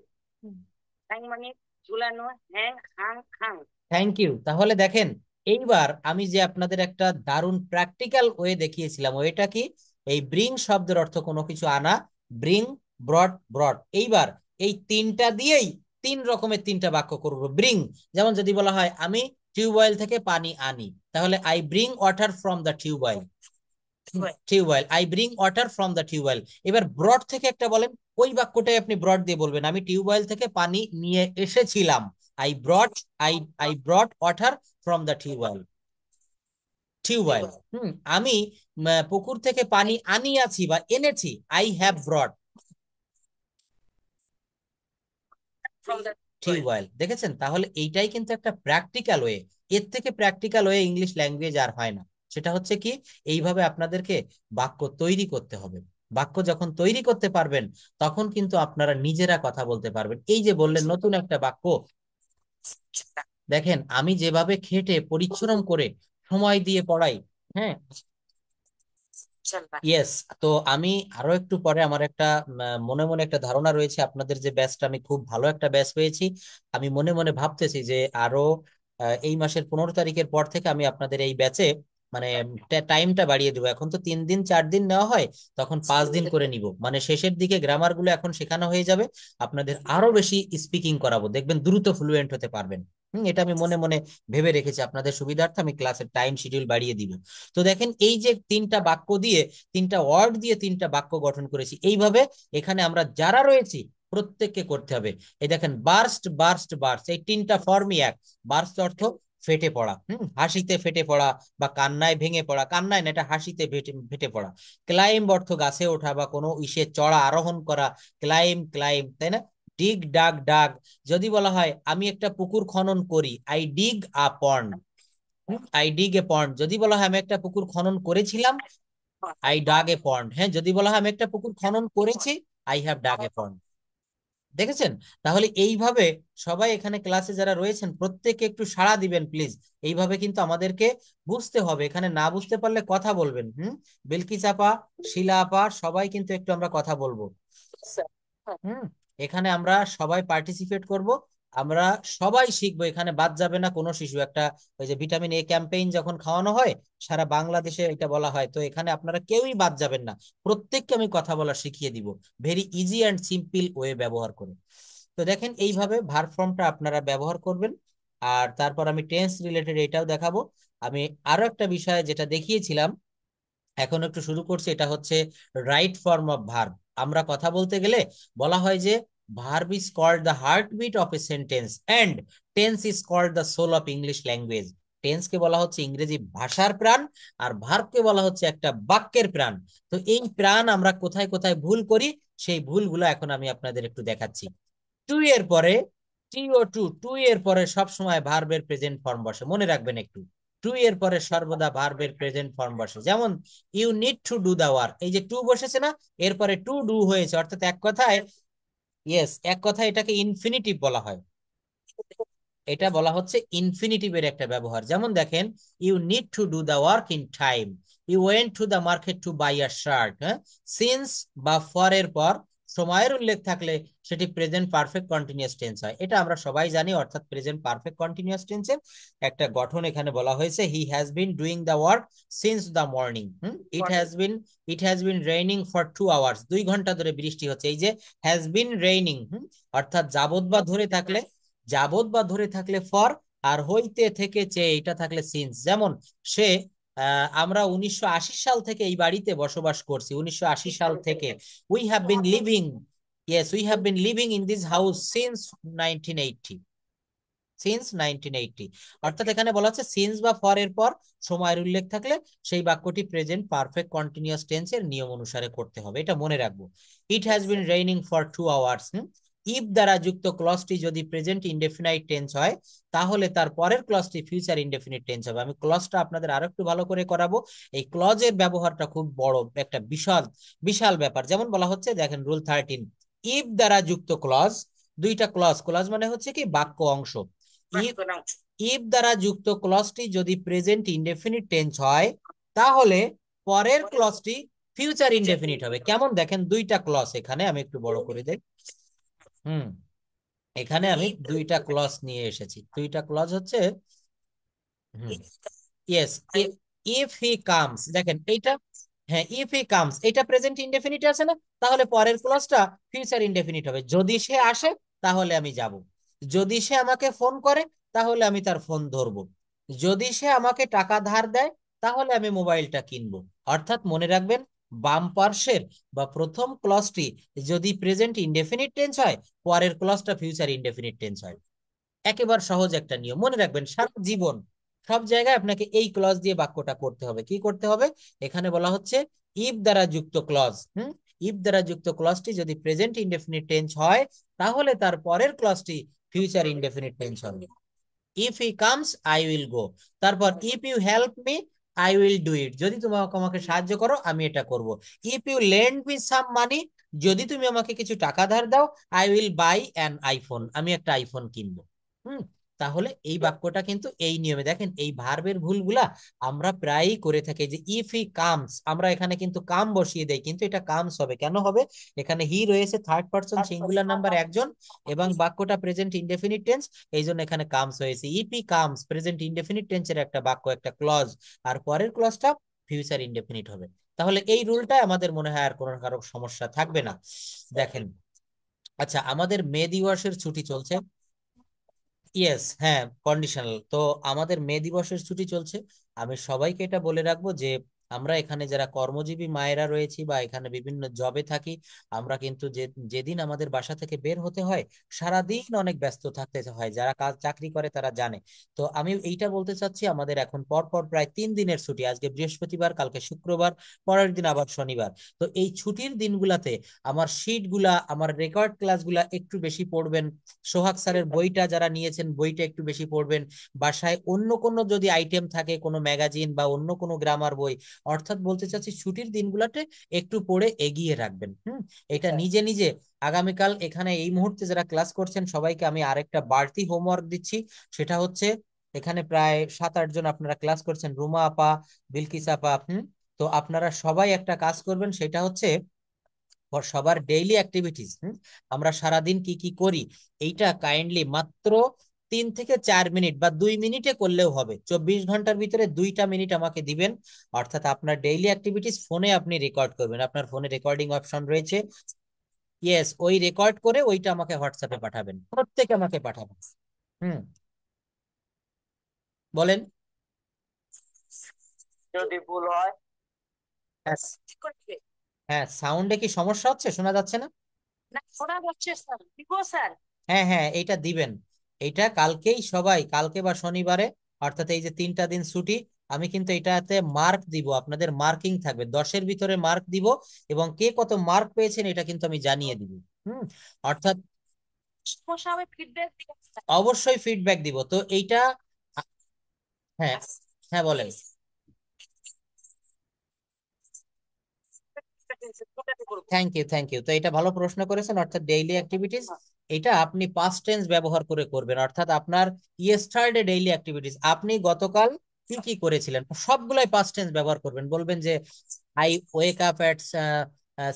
হ্যাং মানে ঝুলানো, হ্যাং হাং খাং। Thank you. তাহলে দেখেন, এইবার আমি যে আপনাদের একটা দারুণ প্র্যাকটিক্যাল ওয়ে দেখিয়েছিলাম, ওইটা কি? এই ব্রিং শব্দের অর্থ কোনো কিছু আনা, ব্রিং, ব্রট, ব্রট। এইবার এই তিনটা দিয়েই তিন রকমের তিনটা বাক্য করব। ব্রিং, যেমন যদি বলা হয় আমি টিউবওয়েল থেকে পানি আনি, তাহলে I bring water from the tubewell. Tubewell, I bring water from the tubewell. এবার ব্রড থেকে একটা বলেন, ওই বাক্যটাই আপনি ব্রড দিয়ে বলবেন, আমি টিউবওয়েল থেকে পানি নিয়ে এসেছিলাম। I brought, I I brought water from the tubewell. Tubewell. আমি পুকুর থেকে পানি আনিয়াছি বা এনেছি, আই হ্যাভ ব্রট টিউবওয়েল। দেখেছেন? তাহলে এইটাই কিন্তু একটা প্র্যাকটিক্যাল ওয়ে। এর থেকে প্র্যাকটিক্যাল ওয়ে ইংলিশ ল্যাঙ্গুয়েজ আর হয় না। সেটা হচ্ছে কি, এইভাবে আপনাদেরকে বাক্য তৈরি করতে হবে। বাক্য যখন তৈরি করতে পারবেন, তখন কিন্তু আপনারা নিজেরা কথা বলতে পারবেন। এই যে বললেন নতুন একটা বাক্য, দেখেন আমি যেভাবে খেটে পরিশ্রম করে সময় দিয়ে পড়াই, হ্যাঁ, ইয়েস। তো আমি আরো একটু পরে আমার একটা মনে মনে একটা ধারণা রয়েছে, আপনাদের যে ব্যাচটা আমি খুব ভালো একটা ব্যাচ পেয়েছি। আমি মনে মনে ভাবতেছি যে আরো এই মাসের 15 তারিখের পর থেকে আমি আপনাদের এই ব্যাচে মানে টাইমটা বাড়িয়ে দেবো। এখন তো 3 দিন 4 দিন নেওয়া হয়, তখন 5 দিন করে নিব। মানে শেষের দিকে গ্রামার গুলো এখন শেখানো হয়ে যাবে, আপনাদের আরো বেশি স্পিকিং করাবো, দেখবেন দ্রুত ফ্লুয়েন্ট হতে পারবেন। এটা আমি মনে মনে ভেবে রেখেছি, আপনাদের সুবিধার্থে আমি ক্লাসের টাইম শিডিউল বাড়িয়ে দিব। তো দেখেন, এই যে তিনটা বাক্য দিয়ে, তিনটা ওয়ার্ড দিয়ে তিনটা বাক্য গঠন করেছি, এইভাবে এখানে আমরা যারা রয়েছি প্রত্যেককে করতে হবে। এই দেখেন, বার্স্ট, বার্স্ট, বার্স্ট, এই তিনটা ফর্মই এক। বার্স্ট অর্থ ফেটে পড়া, হাসিতে ফেটে পড়া বা কান্নায় ভেঙে পড়া, কান্নায় না, এটা হাসিতে ফেটে পড়া। ক্লাইম্ব অর্থ গাছে ওঠা বা কোনো ইসে চড়া, আরোহণ করা, ক্লাইম্ব, ক্লাইম্ব, তাই না? ডিগ, ডাগ, ডাগ। যদি বলা হয় আমি একটা পুকুর খনন করি, আই ডিগ আ পন্ড। আই ডিগ এ পন্ড। যদি বলা হয় আমি একটা পুকুর খনন করেছিলাম, আই ডাগ এ পন্ড। হ্যাঁ, যদি বলা হয় আমি একটা পুকুর খনন করেছি, আই হ্যাভ ডাগ এ পন্ড। দেখেছেন? তাহলে এইভাবে সবাই এখানে ক্লাসে যারা রয়েছেন প্রত্যেকে একটু সাড়া দিবেন প্লিজ। এইভাবে কিন্তু আমাদেরকে বুঝতে হবে, এখানে না বুঝতে পারলে কথা বলবেন। বিলকিস আপা, শিলা আপা, সবাই কিন্তু একটু আমরা কথা বলবো। হুম এখানে আমরা সবাই পার্টিসিপেট করব, আমরা সবাই শিখবো, এখানে বাদ যাবে না কোনো শিশু। একটা ওই যে ভিটামিন এ ক্যাম্পেইন যখন খাওয়ানো হয় সারা বাংলাদেশে, এটা বলা হয়, তো এখানে আপনারা কেউই বাদ যাবেন না। প্রত্যেককে আমি কথা বলা শিখিয়ে দিব, very easy and simple way ব্যবহার করে। তো দেখেন, এইভাবে ভার্ব ফর্মটা আপনারা ব্যবহার করবেন। আর তারপর আমি টেন্স রিলেটেড এটাও দেখাবো। আমি আরো একটা বিষয় যেটা দেখিয়েছিলাম, এখন একটু শুরু করছি, এটা হচ্ছে রাইট ফর্ম অফ ভার্ব। আমরা কথা বলতে গেলে বলা হয় যে verb is called the heartbeat of a sentence and tense is called the soul of English language. টেন্সকে বলা হচ্ছে ইংরেজি ভাষার প্রাণ, আর ভার্বকে বলা হচ্ছে একটা বাক্যের প্রাণ। তো এই প্রাণ আমরা কোথায় কোথায় ভুল করি, সেই ভুলগুলো এখন আমি আপনাদের একটু দেখাচ্ছি। টু এর পরে, টু এর পরে সব সময় ভার্বের প্রেজেন্ট ফর্ম বসে, মনে রাখবেন একটু। টু এর পরে সর্বদা ভার্বের প্রেজেন্ট ফর্ম বসে। যেমন you need to do the work, এই যে টু বসেছে না, এরপরে টু ডু হয়েছে, অর্থাৎ এক কথায়, ইয়েস, এক কথায় এটাকে ইনফিনিটিভ বলা হয়। এটা বলা হচ্ছে ইনফিনিটিভের একটা ব্যবহার। যেমন দেখেন, you need to do the work in time, you went to the market to buy a shirt. হ্যাঁ, সিন্স বা ফর এর পর সময়ের উল্লেখ থাকলে সেটি প্রেজেন্ট পারফেক্ট কন্টিনিউয়াস টেন্স হয়, এটা আমরা সবাই জানি। অর্থাৎ প্রেজেন্ট পারফেক্ট কন্টিনিউয়াস টেন্সের একটা গঠন এখানে বলা হয়েছে, he has been doing the work since the morning. It has been raining for 2 hours, 2 ঘন্টা ধরে বৃষ্টি হচ্ছে। এই যে হ্যাজ বিন রেইনিং, অর্থাৎ যাবত বা ধরে থাকলে ফর, আর হইতে থেকেছে এটা থাকলে সিন্স। যেমন সে, আমরা 1980 সাল থেকে এই বাড়িতে বসবাস করছি, 1980 সাল থেকে। We have been living, yes, we have been living in this house since 1980, since 1980। অর্থাৎ এখানে বলা হচ্ছে সিন্স বা ফর এর পর সময়ের উল্লেখ থাকলে সেই বাক্যটি প্রেজেন্ট পারফেক্ট কন্টিনিউয়াস টেন্সের নিয়ম অনুসারে করতে হবে, এটা মনে রাখবো। ইট has been raining for 2 hours. If দ্বারা যুক্ত ক্লজটি যদি প্রেজেন্ট ইনডেফিনাইট টেন্স হয়, তাহলে তার পরের ক্লজটি ফিউচার ইনডেফিনিট টেন্স হবে। আমি ক্লজটা আপনাদের আরো একটু ভালো করে করাবো। এই ক্লজের ব্যবহারটা খুব বড় একটা বিশাল বিশাল ব্যাপার। যেমন বলা হচ্ছে, দেখেন রুল 13, ইফ দ্বারা যুক্ত ক্লজ, দুইটা ক্লজ, ক্লজ মানে হচ্ছে কি বাক্য অংশ। ইফ দ্বারা যুক্ত ক্লজটি যদি প্রেজেন্ট ইনডেফিনিট টেন্স হয়, তাহলে পরের ক্লজটি ফিউচার ইনডেফিনিট হবে। কেমন দেখেন, দুইটা ক্লজ, এখানে আমি একটু বড় করে দেই। হুম, এখানে আমি দুইটা ক্লজ নিয়ে এসেছি। দুইটা ক্লজ হচ্ছে, ইয়েস, ইফ হি কামস, দেখেন এইটা, হ্যাঁ, ইফ হি কামস এটা প্রেজেন্ট ইনডেফিনিট আছে না, তাহলে পরের ক্লজটা ফিউচার ইনডেফিনিট হবে। যদি সে আসে তাহলে আমি যাব, যদি সে আমাকে ফোন করে তাহলে আমি তার ফোন ধরবো, যদি সে আমাকে টাকা ধার দেয় তাহলে আমি মোবাইলটা কিনবো। অর্থাৎ মনে রাখবেন, বাম পার্শ্বের বা প্রথম ক্লজটি যদি প্রেজেন্ট ইনডেফিনিট টেন্স হয়, পরের ক্লজটা ফিউচার ইনডেফিনিট টেন্স হয়। একেবারে সহজ একটা নিয়ম, মনে রাখবেন সারা জীবন সব জায়গায় আপনাকে এই ক্লজ দিয়ে বাক্যটা করতে হবে। কি করতে হবে, এখানে বলা হচ্ছে ইফ দ্বারা যুক্ত ক্লজ। ইফ দ্বারা যুক্ত ক্লজটি যদি প্রেজেন্ট ইনডেফিনিট টেন্স হয়, তাহলে তার পরের ক্লজটি ফিউচার ইনডেফিনিট টেন্স হবে। If he comes I will go. তারপর if you help me I will do it, যদি তুমি আমাকে সাহায্য করো আমি এটা করব। If you lend me some money, যদি তুমি আমাকে কিছু টাকা ধার দাও, I will buy an iPhone, আমি একটা আইফোন কিনবো। হুম, তাহলে এই বাক্যটা কিন্তু এই নিয়মে। দেখেন এই ভার্বের ভুলগুলা আমরা প্রায়ই করে থাকি, যে ইফ হি কামস আমরা এখানে কিন্তু কাম বসিয়ে দেই, কিন্তু এটা কামস হবে। কেন হবে, এখানে হি রয়েছে থার্ড পারসন সিঙ্গুলার নাম্বার একজন, এবং বাক্যটা প্রেজেন্ট ইনডেফিনিট টেন্স, এই জন্য এখানে কামস হয়েছে। If he comes present indefinite টেন্সের একটা বাক্য, একটা ক্লজ, আর পরের ক্লজটা ফিউচার ইনডেফিনিট হবে। তাহলে এই রুলটা আমাদের মনে হয় আর কোনো কারো সমস্যা থাকবে না। দেখেন, আচ্ছা, আমাদের মে দিবসের ছুটি চলছে। ইয়েস, হ্যাঁ, কন্ডিশনাল। তো আমাদের মে দিবসের ছুটি চলছে। আমি সবাইকে এটা বলে রাখবো যে আমরা এখানে যারা কর্মজীবী মায়েরা রয়েছি বা এখানে বিভিন্ন জবে থাকি, আমরা কিন্তু যেদিন আমাদের বাসা থেকে বের হতে হয়, সারাদিন অনেক ব্যস্ত থাকতে হয়। যারা কাজ চাকরি করে তারা জানে। তো আমি এইটা বলতে চাচ্ছি, আমাদের এখন পর পর প্রায় 3 দিনের ছুটি। আজকে বৃহস্পতিবার, কালকে শুক্রবার, পরের দিন আবার শনিবার। তো এই ছুটির দিনগুলাতে আমার শিটগুলা, আমার রেকর্ড ক্লাসগুলা একটু বেশি পড়বেন। সোহাগ স্যারের বইটা যারা নিয়েছেন, বইটা একটু বেশি পড়বেন। বাসায় অন্য কোনো যদি আইটেম থাকে, কোনো ম্যাগাজিন বা অন্য কোনো গ্রামার বই, অর্থাৎ বলতে চাচ্ছি ছুটির দিনগুলোতে একটু পড়ে এগিয়ে রাখবেন। এটা নিজে নিজে আগামীকাল এখানে এই মুহূর্তে যারা ক্লাস করছেন সবাইকে আমি আরেকটা বাড়তি হোমওয়ার্ক দিচ্ছি। সেটা হচ্ছে, এখানে প্রায় 7-8 জন আপনারা ক্লাস করছেন, রুমা আপা, বিলকিস আপা। তো আপনারা সবাই একটা কাজ করবেন, সেটা হচ্ছে সবার ডেইলি অ্যাক্টিভিটিস, আমরা সারাদিন কি কি করি, এইটা কাইন্ডলি মাত্র 3 থেকে 4 মিনিট বা 2 মিনিটে করলেও হবে। 24 ঘন্টার ভিতরে 2টা মিনিট আমাকে দিবেন। অর্থাৎ আপনার ডেইলি অ্যাক্টিভিটিস ফোনে আপনি রেকর্ড করবেন, আপনার ফোনে রেকর্ডিং অপশন রয়েছে। ইয়েস, ওই রেকর্ড করে ওইটা আমাকে হোয়াটসঅ্যাপে পাঠাবেন, প্রত্যেকে আমাকে পাঠাবেন। হুম, বলেন। যদি ভুল হয় হ্যাঁ, ঠিক করে দিবে। হ্যাঁ, সাউন্ডে কি সমস্যা হচ্ছে, শোনা যাচ্ছে না? না শোনা যাচ্ছে স্যার, দিব স্যার। হ্যাঁ, হ্যাঁ, এইটা দিবেন। এইটা কালকেই সবাই, কালকে বা শনিবারে, অর্থাৎ এই যে 3টা দিন ছুটি, আমি কিন্তু এটাতে মার্ক দিব, আপনাদের মার্কিং থাকবে, 10-এর ভিতরে মার্ক দিব, এবং কে কত মার্ক পেয়েছেন এটা কিন্তু আমি জানিয়ে দিব। অর্থাৎ সমস্যা হবে ফিডব্যাক দিবেন স্যার। অবশ্যই ফিডব্যাক দিব তো এইটা। হ্যাঁ, হ্যাঁ, বলেন। Thank you, thank you. তো এটা ভালো প্রশ্ন করেছেন, অর্থাৎ ডেইলি অ্যাক্টিভিটিস, এটা আপনি পাস্ট টেন্স ব্যবহার করে করবেন, অর্থাৎ আপনার ইয়েস্টারডে ডেইলি অ্যাক্টিভিটিস, আপনি গতকাল কি কি করেছিলেন সবগুলাই পাস্ট টেন্স ব্যবহার করবেন। বলবেন যে I wake up at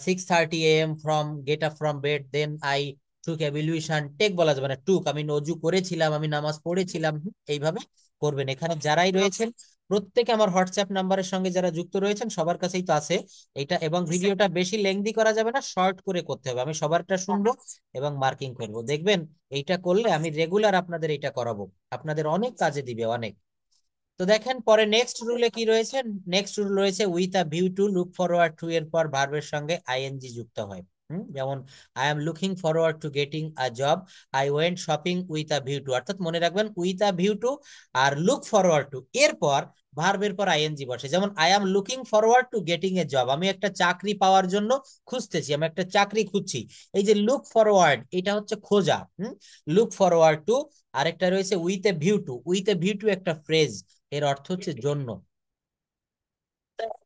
6:30 AM, from get up from bed, then I took ablution, take বলা যাবে না, টুক, আমি অজু করেছিলাম, আমি নামাজ পড়েছিলাম, এইভাবে করবেন। এখানে যারাই রয়েছেন প্রত্যেকে আমার হোয়াটসঅ্যাপ নাম্বারের সঙ্গে যারা যুক্ত রয়েছেন সবার কাছেই তো আছে এটা, এবং ভিডিওটা বেশি লেংদি করা যাবে না, শর্ট করে করতে হবে, আমি সবারটা শুনবো এবং মার্কিং করব, দেখবেন এইটা করলে আমি রেগুলার আপনাদের এটা করাবো, আপনাদের অনেক কাজে দিবে, অনেক। তো দেখেন পরে নেক্সট রুলে কি রয়েছে, নেক্সট রুল রয়েছে with a view to, look forward to এর পর ভার্বের সঙ্গে আইএনজি যুক্ত হয়। যেমন I am looking forward to getting a job, I went shopping with a view to, অর্থাৎ মনে রাখবেন উইথ আ ভিউ টু আর লুক ফরওয়ার্ড টু এরপর ভার্বের পর আইএনজি বসে। যেমন I am looking forward to getting a job, আমি একটা চাকরি পাওয়ার জন্য খুঁজতেছি, আমি একটা চাকরি খুঁজছি। এই যে লুক ফরওয়ার্ড এটা হচ্ছে খোঁজা, লুক ফরওয়ার্ড টু। আরেকটা রয়েছে with a view two, with a view two একটা ফ্রেজ, এর অর্থ হচ্ছে জন্য।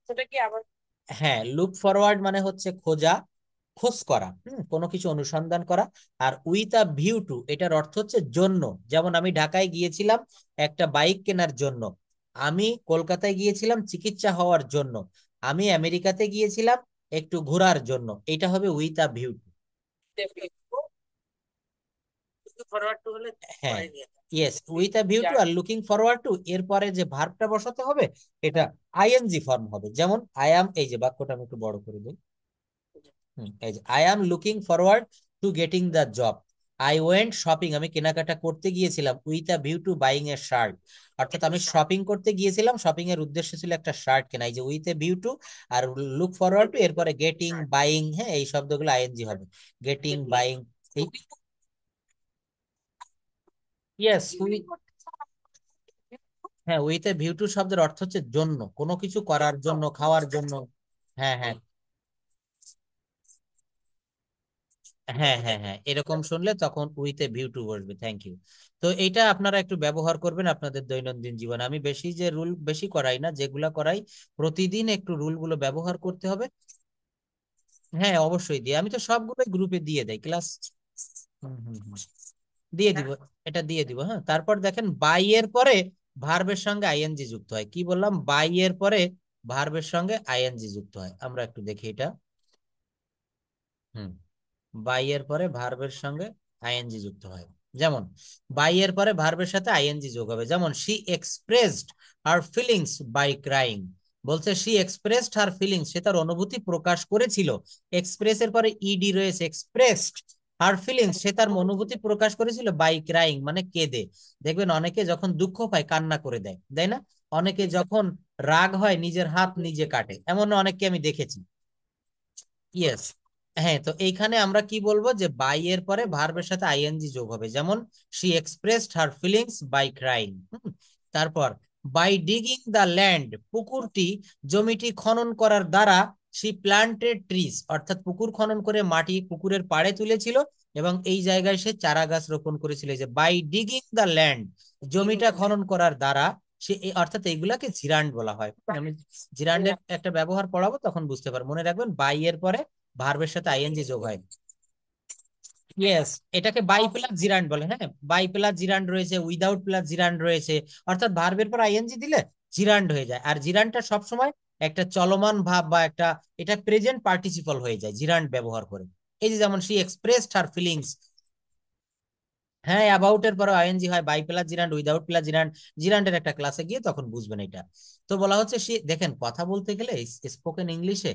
সেটা কি আবার? হ্যাঁ, লুক ফরওয়ার্ড মানে হচ্ছে খোঁজা, খোঁজ করা, কোনো কিছু অনুসন্ধান করা। আর উইথ আ ভিউ টু এটার অর্থ হচ্ছে জন্য। যেমন আমি ঢাকায় গিয়েছিলাম একটা বাইক কেনার জন্য, আমি কলকাতায় গিয়েছিলাম চিকিৎসা হওয়ার জন্য, আমি আমেরিকাতে গিয়েছিলাম একটু ঘোরার জন্য, এটা হবে with a view two. Forward to হলে হ্যাঁ, পরে দিয়ে দাও। Yes, with a view to are looking forward to এরপরে যে ভার্বটা বসাতে হবে এটা আইএনজি ফর্ম হবে। যেমন আই অ্যাম, এই যে বাক্যটা আমি একটু বড় করে দিই, এই যে I am looking forward to getting the job, I went shopping, আমি কেনাকাটা করতে গিয়েছিলাম with a view two buying a shirt, অর্থাৎ আমি শপিং করতে গিয়েছিলাম, শপিং এর উদ্দেশ্য ছিল একটা শার্ট কেনা, এই যে উইথ এ ভিউ টু আর লুক ফরওয়ার্ড টু এরপরে গেটিং বাইং, হ্যাঁ এই শব্দগুলো আইএনজি হবে, গেটিং বাইং। ইয়েস, হ্যাঁ, উইথ এ ভিউ টু শব্দের অর্থ হচ্ছে জন্য, কোনো কিছু করার জন্য, খাওয়ার জন্য। হ্যাঁ, হ্যাঁ, হ্যাঁ, হ্যাঁ, হ্যাঁ, এরকম শুনলে তখন উইথ এ ভিউ টু বসবে। Thank you. তো এইটা আপনারা একটু ব্যবহার করবেন আপনাদের দৈনন্দিন জীবনে। আমি বেশি যে রুল বেশি করাই না, যেগুলা করাই প্রতিদিন একটু রুল গুলো ব্যবহার করতে হবে। হ্যাঁ, অবশ্যই দিয়ে, আমি তো সবগুলোই গ্রুপে দিয়ে দেই ক্লাস। হুম, হুম, হুম, দিয়ে দিব, এটা দিয়ে দিব। হ্যাঁ, তারপর দেখেন বাই এর পরে ভার্বের সঙ্গে আইএনজি যুক্ত হয়, কি বললাম, বাই এর পরে ভার্বের সঙ্গে আইএনজি যুক্ত হয়, আমরা একটু দেখি এটা। হুম, বাই এর পরে ভার্বের সঙ্গে আইএনজি যুক্ত হয়। যেমন বাই এর পরে ভার্বের সাথে আইএনজি যোগ হবে, যেমন she expressed her feelings by crying, বলছে শি এক্সপ্রেসড হার ফিলিংস, সে তার অনুভূতি প্রকাশ করেছিল, এক্সপ্রেস এর পরে ইডি রয়েছে, এক্সপ্রেসড হার ফিলিংস, সে তার অনুভূতি প্রকাশ করেছিল বাই ক্রাইং মানে কেঁদে। দেখবেন অনেকে যখন দুঃখ পায় কান্না করে দেয়, তাই না? অনেকে যখন রাগ হয় নিজের হাত নিজে কাটে, এমন অনেককে আমি দেখেছি। ইয়েস, হ্যাঁ, তো এইখানে আমরা কি বলবো যে বাই এর পরে ভার্বের সাথে আইএনজি যোগ হবে, যেমন she expressed her feelings by crying. তারপর বাই ডিগিং দ্য ল্যান্ড, পুকুরটি, জমিটি খনন করার দ্বারা, শি প্লান্টেড ট্রিজ, অর্থাৎ পুকুর খনন করে মাটি পুকুরের পাড়ে তুলেছিল এবং এই জায়গায় সে চারা গাছ রোপণ করেছিল। এই যে বাই ডিগিং দ্য ল্যান্ড, জমিটা খনন করার দ্বারা, সে অর্থাৎ এইগুলাকে জিরান্ড বলা হয়। আমি জিরান্ডের একটা ব্যবহার পড়াবো তখন বুঝতে পারবো, মনে রাখবেন বাই এর পরে ভার্বের সাথে আইএনজি যোগ হয়। ইয়েস, এটাকে বাই প্লাস জিরান্ড বলে। হ্যাঁ, বাই প্লাস জিরান্ড রয়েছে, উইদাউট প্লাস জিরান্ড রয়েছে, অর্থাৎ ভার্বের পর আইএনজি দিলে জিরান্ড হয়ে যায়। আর জিরান্ডটা সবসময় একটা চলমান ভাব বা একটা, এটা প্রেজেন্ট পার্টিসিপল হয়ে যায় জিরান্ড ব্যবহার করে। এই যে যেমন শি এক্সপ্রেসড হার ফিলিংস, হ্যাঁ অ্যাবাউট এর পরে আইএনজি হয়, by plus gerund, without plus gerund, জিরান্ডের একটা ক্লাসে গিয়ে তখন বুঝবেন এটা। তো বলা হচ্ছে সে, দেখেন কথা বলতে গেলে স্পোকেন ইংলিশে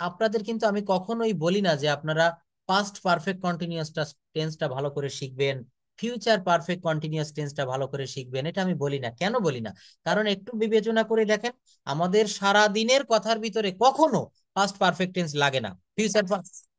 আপনাদের কিন্তু আমি কখনোই বলি না যে আপনারা পাস্ট পারফেক্ট কন্টিনিউয়াস টেন্সটা ভালো করে শিখবেন, ফিউচার পারফেক্ট কন্টিনিউয়াস টেন্সটা ভালো করে শিখবেন, এটা আমি বলি না। কেন বলি না? কারণ একটু বিবেচনা করে দেখেন, আমাদের সারা দিনের কথার ভিতরে কখনো পাস্ট পারফেক্ট টেন্স লাগে না, ফিউচার,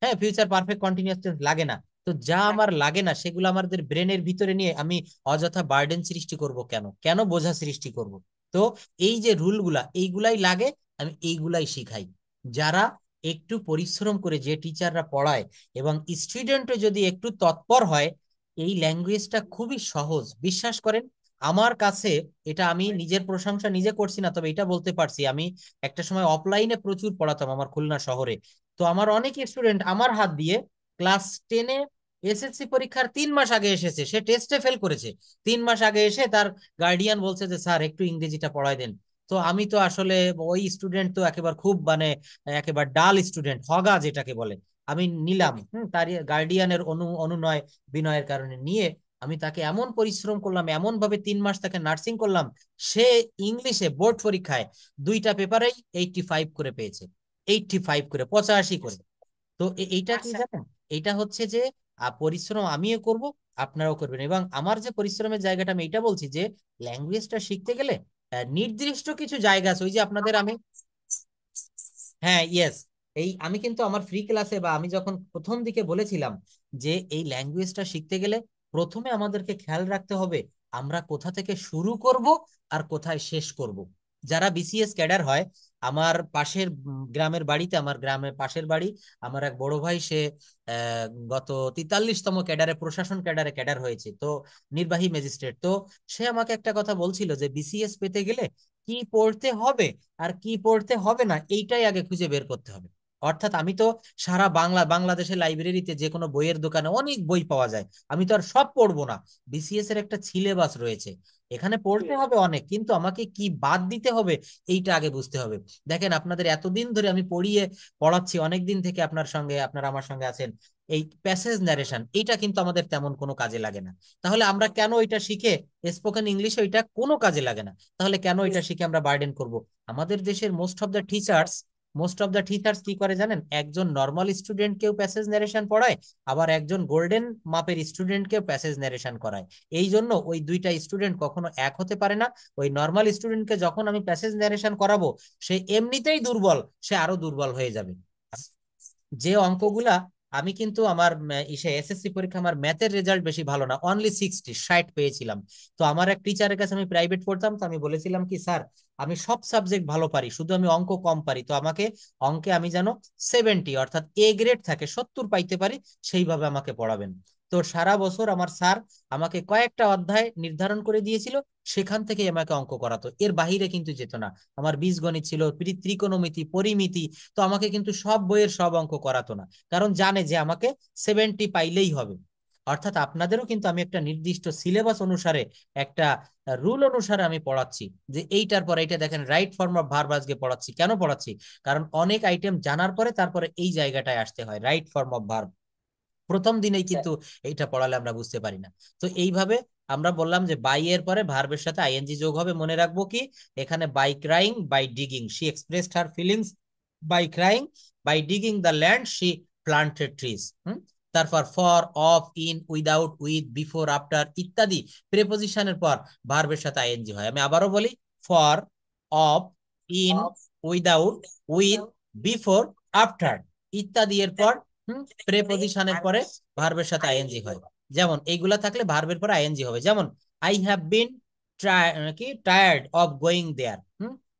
হ্যাঁ, ফিউচার পারফেক্ট কন্টিনিউয়াস টেন্স লাগে না। তো যা আমার লাগে না সেগুলো আমাদের ব্রেনের ভিতরে নিয়ে আমি অযথা বার্ডেন সৃষ্টি করব, কেন কেন বোঝা সৃষ্টি করব? তো এই যে রুলগুলা এইগুলাই লাগে, আমি এইগুলাই শিখাই। যারা একটু পরিশ্রম করে, যে টিচাররা পড়ায় এবং স্টুডেন্টও যদি একটু তৎপর হয়, এই ল্যাঙ্গুয়েজটা খুবই সহজ, বিশ্বাস করেন। আমার কাছে, এটা আমি নিজের প্রশংসা নিজে করছি না, তবে এটা বলতে পারছি, আমি একটা সময় অফলাইনে প্রচুর পড়াতাম আমার খুলনা শহরে। তো আমার অনেক স্টুডেন্ট আমার হাত দিয়ে ক্লাস 10-এ এসএসসি পরীক্ষার 3 মাস আগে এসেছে, সে টেস্টে ফেল করেছে। 3 মাস আগে এসে তার গার্ডিয়ান বলছে যে স্যার একটু ইংরেজিটা পড়ায় দেন। তো আমি তো আসলে, ওই স্টুডেন্ট তো একেবারে খুব মানে একেবারে ডাল স্টুডেন্ট, হগা যেটাকে বলে, আমি নিলাম তার গার্ডিয়ানের অনুনয় বিনয়ের কারণে নিয়ে আমি তাকে এমন পরিশ্রম করলাম, এমন ভাবে 3 মাস তাকে নার্সিং করলাম, সে ইংলিশে বোর্ড পরীক্ষায় 2টা পেপারেই 85 করে পেয়েছে, 85 করে, 85 করে। তো এইটা কি জানেন, এইটা হচ্ছে যে পরিশ্রম আমিও করব, আপনারাও করবেন। এবং আমার যে পরিশ্রমের জায়গাটা, আমি এটা বলছি যে ল্যাঙ্গুয়েজটা শিখতে গেলে নির্দিষ্ট কিছু জায়গা আছে, ওই যে আপনাদের আমি, হ্যাঁ, ইয়েস, এই আমি কিন্তু আমার ফ্রি ক্লাসে বা আমি যখন প্রথম দিকে বলেছিলাম যে এই ল্যাঙ্গুয়েজটা শিখতে গেলে প্রথমে আমাদেরকে খেয়াল রাখতে হবে আমরা কোথা থেকে শুরু করব আর কোথায় শেষ করব। যারা বিসিএস ক্যাডার হয়, আমার পাশের গ্রামের বাড়িতে, আমার গ্রামের পাশের বাড়ি, আমার এক বড় ভাই, সে গত 43তম ক্যাডারে, প্রশাসন ক্যাডারে ক্যাডার হয়েছে, তো নির্বাহী ম্যাজিস্ট্রেট। তো সে আমাকে একটা কথা বলছিল যে বিসিএস পেতে গেলে কি পড়তে হবে আর কি পড়তে হবে না এইটাই আগে খুঁজে বের করতে হবে। অর্থাৎ আমি তো সারা বাংলাদেশের লাইব্রেরিতে যে কোনো বইয়ের দোকানে অনেক বই পাওয়া যায়, আমি তো আর সব পড়বো না। বিসিএস এর একটা সিলেবাস রয়েছে, এখানে পড়তে হবে অনেক, কিন্তু আমাকে কি বাদ দিতে হবে এইটা আগে বুঝতে হবে। দেখেন, আপনাদের এতদিন ধরে আমি পড়াচ্ছি, অনেক দিন থেকে আপনার সঙ্গে, আপনারা আমার সঙ্গে আছেন, এই প্যাসেজ ন্যারেশন এইটা কিন্তু আমাদের তেমন কোনো কাজে লাগে না। তাহলে আমরা কেন এটা শিখে, স্পোকেন ইংলিশে এটা কোনো কাজে লাগে না, তাহলে কেন এটা শিখে আমরা বার্ডেন করব? আমাদের দেশের মোস্ট অফ দ্য টিচার্স কি করে জানেন? একজন নর্মাল স্টুডেন্ট কেও প্যাসেজ ন্যারেশন পড়ায়, আবার একজন গোল্ডেন মাপের স্টুডেন্ট কেও প্যাসেজ ন্যারেশন করায়। এই জন্য ওই দুইটা স্টুডেন্ট কখনো এক হতে পারে না। ওই নর্মাল স্টুডেন্টকে যখন আমি প্যাসেজ ন্যারেশন করাবো, সে এমনিতেই দুর্বল, সে আরো দুর্বল হয়ে যাবে। যে অঙ্কগুলা, আমি কিন্তু আমার এসএসসি পরীক্ষা আমার ম্যাথের রেজাল্ট বেশি ভালো না, অনলি 60 পেয়েছিলাম। তো আমার এক টিচারের কাছে, আমি প্রাইভেট পড়তাম, তো আমি বলেছিলাম কি স্যার, আমি সব সাবজেক্ট ভালো পারি, শুধু আমি অঙ্ক কম পারি, তো আমাকে অঙ্কে আমি যেন 70 অর্থাৎ এ গ্রেড থাকে, 70 পাইতে পারি, সেইভাবে আমাকে পড়াবেন। তো সারা বছর আমার স্যার আমাকে কয়েকটা অধ্যায় নির্ধারণ করে দিয়েছিল, সেখান থেকে আমাকে অঙ্ক করাতো, এর বাহিরে কিন্তু যেত না। আমার বীজগণিত ছিল, ত্রিকোণমিতি, পরিমিতি, তো আমাকে কিন্তু সব বইয়ের সব অঙ্ক করাতো না, কারণ জানে যে আমাকে 70 পাইলেই হবে। অর্থাৎ আপনাদেরও কিন্তু আমি একটা নির্দিষ্ট সিলেবাস অনুসারে, একটা রুল অনুসারে আমি পড়াচ্ছি, যে এইটার পর এইটা দেখেন, রাইট ফর্ম অফ ভার্ব আজকে পড়াচ্ছি। কেন পড়াচ্ছি? কারণ অনেক আইটেম জানার পরে তারপরে এই জায়গাটায় আসতে হয়, রাইট ফর্ম অফ ভার্ব। প্রথম দিনেই কিন্তু এইটা পড়ালে আমরা বুঝতে পারি না। তো এইভাবে আমরা বললাম যে বাই এর পরে ভার্বের সাথে আইএনজি যোগ হবে। মনে রাখবো কি, এখানে by crying, by digging she expressed her feelings, by crying, by digging the land she planted trees. তারপর for, of, in, without, with, before, after ইত্যাদি প্রেপোজিশনের পর ভার্বের সাথে আইএনজি হয়। আমি আবারও বলি, for, of, in, without, with, before, after ইত্যাদি এর পর প্রেপোজিশনের পরে ভার্বের সাথে আইএনজি হয়। যেমন এইগুলা থাকলে ভার্বের পরে আইএনজি হবে। যেমন I have been tired of going there,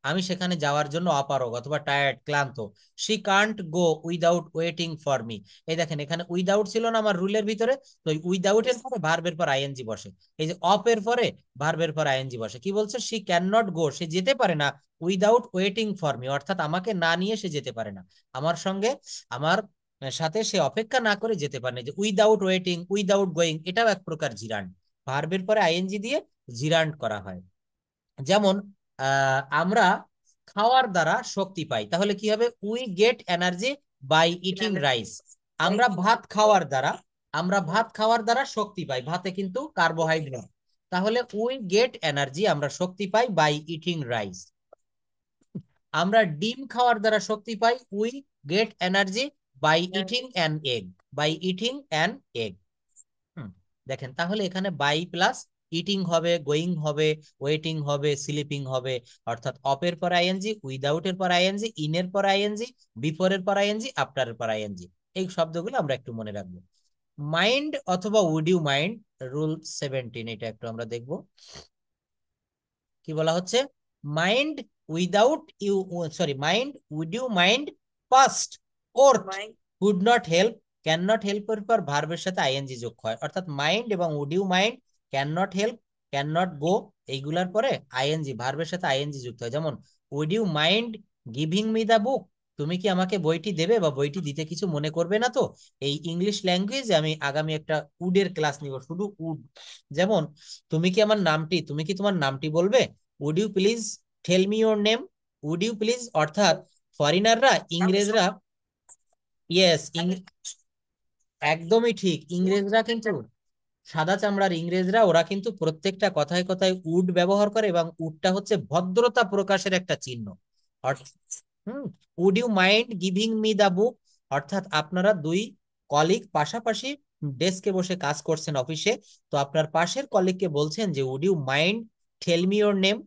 আমি সেখানে যাওয়ার জন্য অপারগ অথবা টায়ার্ড, ক্লান্ত। She can't go without waiting for me. এই দেখেন, এখানে উইদাউট ছিল না আমার রুলের ভিতরে, তো উইদাউট এর পরে ভার্বের পর আইএনজি বসে। এই যে অফ এর পরে ভার্বের পর আইএনজি বসে, কি বলছে? শি ক্যান নট গো, সে যেতে পারে না, উইদাউট ওয়েটিং ফর মি, অর্থাৎ আমাকে না নিয়ে সে যেতে পারে না, আমার সঙ্গে, আমার সাথে সে অপেক্ষা না করে যেতে পারে না। যে উইদাউট ওয়েটিং, উইদাউট গোয়িং, এটাও এক প্রকার জিরান্ড, ভার্বের পরে আইএনজি দিয়ে জিরান্ড করা হয়। যেমন আমরা খাওয়ার দ্বারা শক্তি পাই, তাহলে কি হবে? We get energy by eating rice. আমরা ভাত খাওয়ার দ্বারা, শক্তি পাই, ভাতে কিন্তু কার্বোহাইড্রেট, তাহলে উই গেট এনার্জি, আমরা শক্তি পাই বাই ইটিং রাইস। আমরা ডিম খাওয়ার দ্বারা শক্তি পাই, we get energy by eating an egg, by eating an egg. দেখেন তাহলে এখানে বাই প্লাস ইটিং হবে, গোয়িং হবে, ওয়েটিং হবে, স্লিপিং হবে, অর্থাৎ অপের পর আইএনজি, উইদাউট এর পর আইএনজি, ইন এর পর আইএনজি, বিফোর এর পর আইএনজি, আফটার এর পর আইএনজি। এই শব্দগুলো আমরা একটু মনে রাখবো। মাইন্ড অথবা উড ইউ মাইন্ড, রুল 17, এটা একটু আমরা দেখবো। কি বলা হচ্ছে? Mind without you, sorry, mind would you mind past worth could not help, can not help এর পর ভার্বের সাথে আইএনজি যোগ হয়, অর্থাৎ মাইন্ড এবং would you mind, can not help, can not go, এইগুলার পরে আইএনজি, ভার্বের সাথে আইএনজি যুক্ত হয়। যেমন would you mind giving me the book, তুমি কি আমাকে বইটি দেবে বা বইটি দিতে কিছু মনে করবে না তো? এই ইংলিশ ল্যাঙ্গুয়েজে আমি আগামী একটা উডের ক্লাস নিব, শুধু উড। যেমন তুমি কি তোমার নামটি বলবে? Would you please tell me your name, would you please, অর্থাৎ ফরেনাররা, ইংরেজরা, ইয়েস, একদমই ঠিক, ইংরেজরা কিন্তু, সাদা চামড়ার ইংরেজরা, ওরা কিন্তু প্রত্যেকটা কথায় কথায় উড ব্যবহার করে, এবং উডটা হচ্ছে ভদ্রতা প্রকাশের একটা চিহ্ন। Hmm, would you mind giving me the book, অর্থাৎ আপনারা দুই কলিগ পাশাপাশি ডেস্কে বসে কাজ করছেন অফিসে, তো আপনার পাশের কলিগকে বলছেন যে would you mind tell me your name,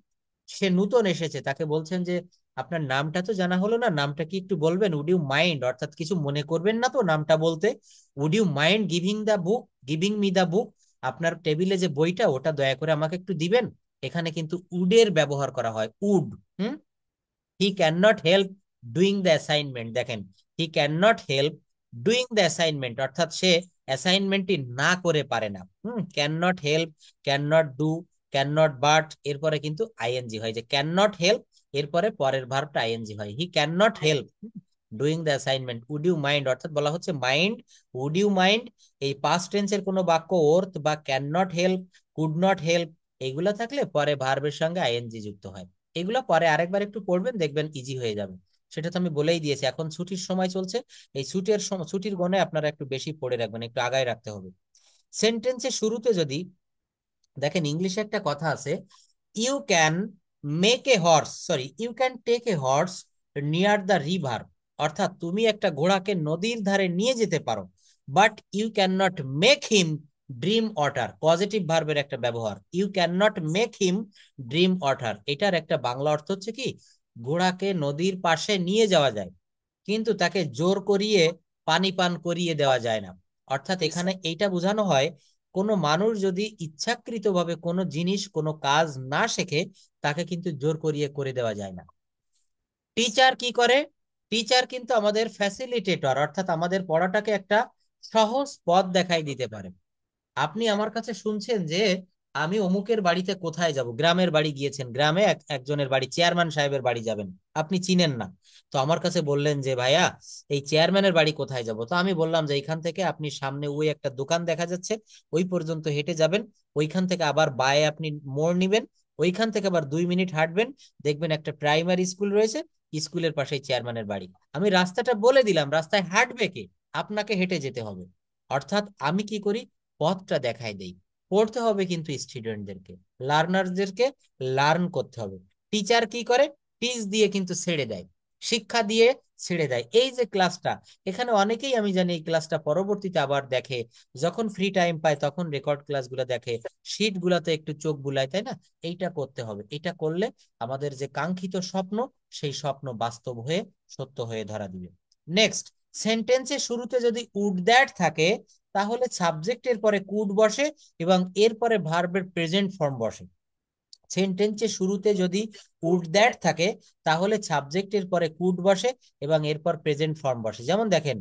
সে নতুন এসেছে, তাকে বলছেন যে আপনার নামটা তো জানা হলো না, নামটা কি একটু বলবেন? উড ইউ মাইন্ড, অর্থাৎ কিছু মনে করবেন না তো নামটা বলতে? Would you mind giving the book, giving me the book, আপনার টেবিলে যে বইটা ওটা দয়া করে আমাকে একটু দিবেন। এখানে কিন্তু উডের ব্যবহার করা হয়, would. Hmm, he can not help doing the assignment, দেখেন, he can not help doing the assignment, অর্থাৎ সে অ্যাসাইনমেন্টটি না করে পারে না। Can not help, can not do, can not, but এরপরে কিন্তু আইএনজি হয়, যে ক্যান নট হেল্প এরপরে পরের ভার্বটা আইএনজি হয়, he can not help doing the assignment. Would you mind, অর্থাৎ বলা হচ্ছে মাইন্ড, উড ইউ মাইন্ড, এই পাস্ট টেন্সের কোনো বাক্য ওর্থ বা can not help, could not help, এইগুলা থাকলে পরে ভার্বের সঙ্গে আইএনজি যুক্ত হয়। এগুলো পরে আরেকবার একটু পড়বেন, দেখবেন ইজি হয়ে যাবে। সেটা তো আমি বলেই দিয়েছি, এখন ছুটির সময় চলছে, এই ছুটির গণে আপনারা একটু বেশি পড়ে রাখবেন, একটু আগায় রাখতে হবে। সেন্টেন্সের শুরুতে যদি দেখেন, ইংলিশে একটা কথা আছে, you can make a horse, sorry, you can take a horse near the river, অর্থাৎ তুমি একটা ঘোড়াকে নদীর ধারে নিয়ে যেতে পারো, but you can not make him drink water, positive ভার্বের একটা ব্যবহার, you can not make him drink water, এটার একটা বাংলা অর্থ হচ্ছে কি, ঘোড়াকে নদীর পাশে নিয়ে যাওয়া যায়, কিন্তু তাকে জোর করিয়ে পানি পান করিয়ে দেওয়া যায় না। অর্থাৎ এখানে এইটা বোঝানো হয়, কোনো মানুষ যদি ইচ্ছাকৃতভাবে কোনো জিনিস, কোনো কাজ না শেখে, তাকে কিন্তু জোর করিয়ে করে দেওয়া যায় না। টিচার কি করে? টিচার কিন্তু আমাদের ফ্যাসিলিটেটর, অর্থাৎ আমাদের পড়াটাকে একটা সহজ পথ দেখাই দিতে পারে। আপনি আমার কাছে শুনছেন যে আমি অমুকের বাড়িতে কোথায় যাব, গ্রামের বাড়ি গিয়েছেন, গ্রামে একজনের বাড়ি, চেয়ারম্যান সাহেবের বাড়ি যাবেন, আপনি চিনেন না, তো আমার কাছে বললেন যে ভাইয়া এই চেয়ারম্যানের বাড়ি কোথায় যাব, তো আমি বললাম যে এইখান থেকে আপনি সামনে ওই একটা দোকান দেখা যাচ্ছে, ওই পর্যন্ত হেঁটে যাবেন, ওইখান থেকে আবার বায়ে আপনি মোড় নিবেন, ওইখান থেকে আবার 2 মিনিট হাঁটবেন, দেখবেন একটা প্রাইমারি স্কুল রয়েছে, স্কুলের পাশেই চেয়ারম্যানের বাড়ি। আমি রাস্তাটা বলে দিলাম, রাস্তায় হাঁটবে কে? আপনাকে হেঁটে যেতে হবে। অর্থাৎ আমি কি করি? পথটা দেখাই দেই। পড়তে হবে কিন্তু স্টুডেন্টদেরকে, লার্নারদেরকে লার্ন করতে হবে। টিচার কি করে? টিচ দিয়ে কিন্তু ছেড়ে দেয়, শিক্ষা দিয়ে ছেড়ে দেয়। এই যে ক্লাসটা, এখানে অনেকেই আমি জানি এই ক্লাসটা পরবর্তীতে আবার দেখে, যখন ফ্রি টাইম পায় তখন রেকর্ড ক্লাসগুলো দেখে, শিট গুলাতে একটু চোখ বুলায়, তাই না? এইটা করতে হবে, এটা করলে আমাদের যে কাঙ্ক্ষিত স্বপ্ন, সেই স্বপ্ন বাস্তব হয়ে সত্য হয়ে ধরা দিবে। নেক্সট, সেন্টেন্সের শুরুতে যদি উড দ্যাট থাকে, তাহলে সাবজেক্টের পরে কুড বসে এবং এরপরে ভার্বের প্রেজেন্ট ফর্ম বসে। সেন্টেন্সের শুরুতে যদি উড দ্যাট থাকে, তাহলে সাবজেক্টের পরে কুড বসে এবং এরপর প্রেজেন্ট ফর্ম বসে। যেমন দেখেন,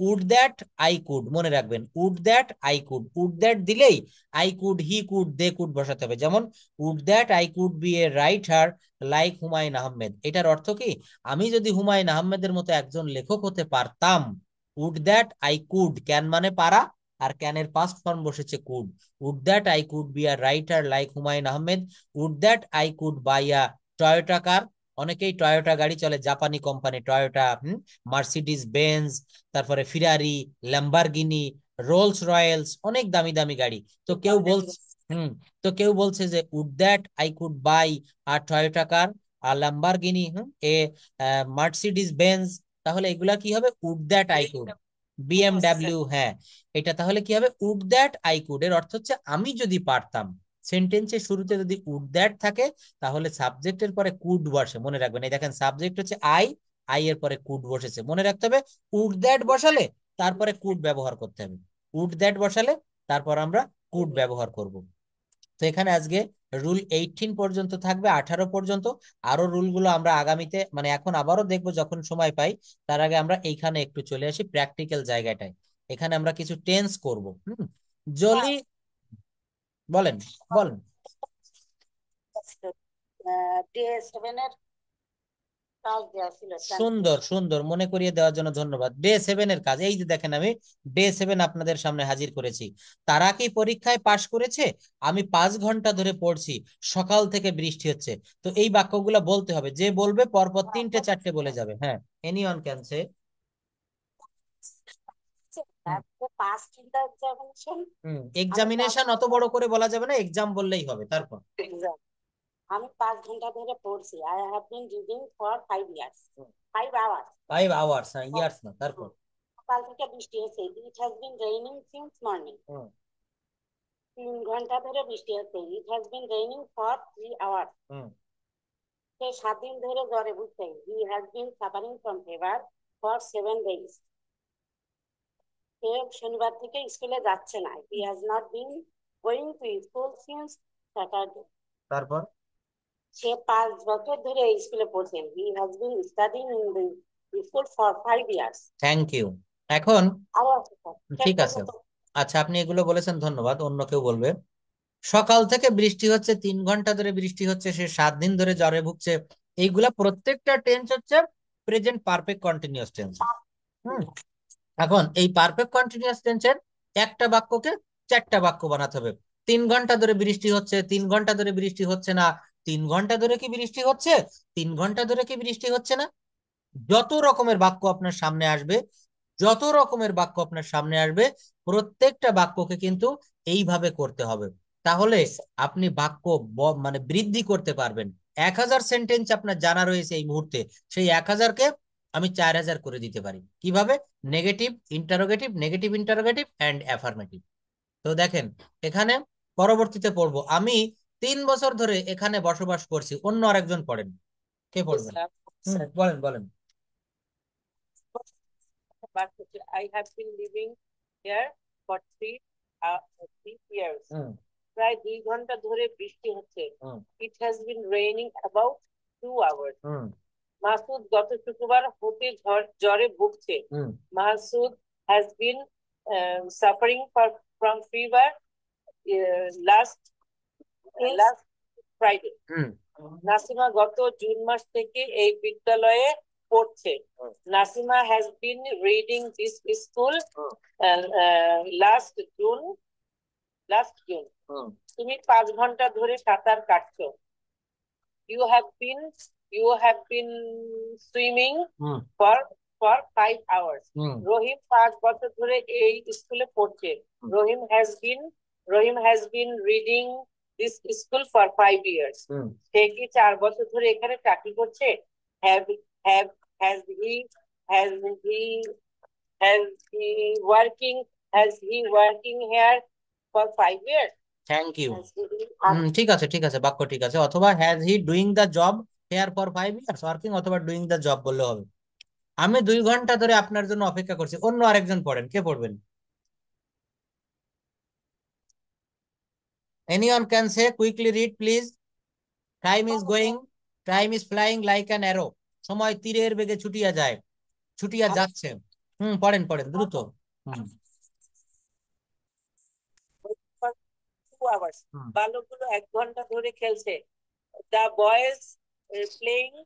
উড দ্যাট আই কুড, মনে রাখবেন, would that I could, would that দিলেই I could, he could, they could বসাতে হবে। যেমন would that I could be a writer like Humayun Ahmed, এটার অর্থ কি? আমি যদি হুমায়ুন আহমেদের মতো একজন লেখক হতে পারতাম। Would that I could, can মানে পারা, আর ক্যানের পাস্ট ফর্ম বসেছে could. Would that I could be a writer like Humayun Ahmed, would that I could buy a Toyota car, অনেকেই টয়োটা গাড়ি চলে, জাপানি কোম্পানি টয়োটা, মার্সিডিজ বেঞ্জ, তারপরে ফিরারি, ল্যাম্বরগিনি, রোলস রয়েলস, অনেক দামি দামি গাড়ি। তো কেউ বলছে, হুম, তো কেউ বলছে যে would that I could buy আর টয়োটা কার, আর ল্যাম্বরগিনি, এ মার্সিডিজ বেঞ্জ, তাহলে এগুলা কি হবে? Would that I could. BMW, হ্যাঁ। এটা তাহলে কি হবে, উড দ্যাট আই কুড, এর অর্থ হচ্ছে আমি যদি পারতাম। সেন্টেন্সের শুরুতে যদি উড দ্যাট থাকে তাহলে সাবজেক্টের পরে কুড বসে, মনে রাখবেন। এই দেখেন সাবজেক্ট হচ্ছে আই, আই এর পরে কুড বসেছে, মনে রাখতে হবে। উড দ্যাট বসালে তারপরে কুড ব্যবহার করতে হবে, উড দ্যাট বসালে তারপর আমরা কুড ব্যবহার করব। তো এখানে আজকে রুল 18 পর্যন্ত থাকবে, 18 পর্যন্ত। আরো রুলগুলো আমরা আগামীতে মানে এখন আবারও দেখবো যখন সময় পাই। তার আগে আমরা এইখানে একটু চলে আসি প্র্যাকটিক্যাল জায়গাটায়। এখানে আমরা কিছু টেন্স করব। জলি, বলেন বলেন। ডে 7 এর কাজ দেওয়া ছিল। সুন্দর সুন্দর মনে করিয়ে দেওয়ার জন্য ধন্যবাদ। ডে 7 এর কাজ এই যে দেখেন, আমি ডে 7 আপনাদের সামনে হাজির করেছি। তারা কি পরীক্ষায় পাশ করেছে? আমি 5 ঘন্টা ধরে পড়ছি, সকাল থেকে বৃষ্টি হচ্ছে। তো এই বাক্যগুলো বলতে হবে, যে বলবে পরপর 3টে 4টে বলে যাবে। হ্যাঁ, এনিওয়ান ক্যান সে। এক্সামিনেশন অত বড় করে বলা যাবে না, এক্সাম বললেই হবে। তারপর আমি 5 ঘন্টা ধরে পড়ছি। I have been reading for 5 years, 5 hours. 5 hours, years না। তারপর সকাল থেকে বৃষ্টি হচ্ছে। It has been raining since morning. 3 ঘন্টা ধরে বৃষ্টি হচ্ছে। It has been raining for 3 hours. সে 7 দিন ধরে জ্বরে ভুগছে। He has been suffering from fever for 7 days. সে শনিবার থেকে স্কুলে যাচ্ছে না। He has not been going to school since Saturday. তারপর সে 5 বছর ধরে এই স্কুলে পড়ছে। He has been studying in the school for 5 years. Thank you. এখন আবার ঠিক আছে, আচ্ছা আপনি এগুলো বলেছেন, ধন্যবাদ। অন্য কেউ বলবে। সকাল থেকে বৃষ্টি হচ্ছে, 3 ঘন্টা ধরে বৃষ্টি হচ্ছে, সে 7 দিন ধরে জ্বরে ভুগছে। এইগুলা প্রত্যেকটা টেন্স হচ্ছে প্রেজেন্ট পারফেক্ট কন্টিনিউয়াস টেন্স। এখন এই পারফেক্ট কন্টিনিউয়াস টেন্সের একটা বাক্যকে 4টা বাক্য বানাতে হবে। 3 ঘন্টা ধরে বৃষ্টি হচ্ছে, 3 ঘন্টা ধরে বৃষ্টি হচ্ছে না, 3 ঘন্টা ধরে কি বৃষ্টি হচ্ছে, 3 ঘন্টা ধরে কি বৃষ্টি হচ্ছে না। যত রকমের বাক্য আপনার সামনে আসবে, যত রকমের বাক্য আপনার সামনে আসবে, প্রত্যেকটা বাক্যকে কিন্তু এইভাবে করতে হবে। তাহলে আপনি বাক্য মানে বৃদ্ধি করতে পারবেন। 1000 সেন্টেন্স আপনার জানা রয়েছে এই মুহূর্তে, সেই 1000কে আমি 4000 করে দিতে পারি। কিভাবে? Negative interrogative, negative interrogative and affirmative. তো দেখেন এখানে পরবর্তীতে পড়বো, আমি 3 বছর ধরে এখানে বসবাস করছি। অন্য আরেকজন পড়েন, কে পড়বেন? বলেন বলেন। I have been living here for 3 years. প্রায় 2 ঘন্টা ধরে বৃষ্টি হচ্ছে। It has been raining about 2 hours. Masud গত শুক্রবার হতে জ্বরে ভুগছে। Masud has been suffering from fever last Friday. Nasima গত জুন মাস থেকে এই বিদ্যালয়ে পড়ছে। Nasima has been reading this school last June. তুমি 5 ঘন্টা ধরে সাঁতার কাটছো। You have been swimming for 5 hours. রহিম 5 বছর ধরে এই স্কুলে পড়ছে। রহিম has been reading this school for 5 years. সে কি 4 বছর ধরে এখানে চাকরি করছে? Has he working here for 5 years? Thank you. ঠিক আছে ঠিক আছে, বাক্য ঠিক আছে। অথবা has he doing the job here for 5 years working, অথবা ডুইং দ্য জব বললে হবে। আমি 2 ঘন্টা ধরে আপনার জন্য অপেক্ষা করছি। অন্য আরেকজন পড়েন, কে পড়বেন? Anyone can say, quickly read please. Time is going, time is flying like an arrow. সময় তীরের বেগে ছুটিয়া যায়, ছুটিয়া যাচ্ছে। পড়েন পড়েন দ্রুত। 2 hours. বালকগুলো 1 ঘন্টা ধরে খেলছে। The boys playing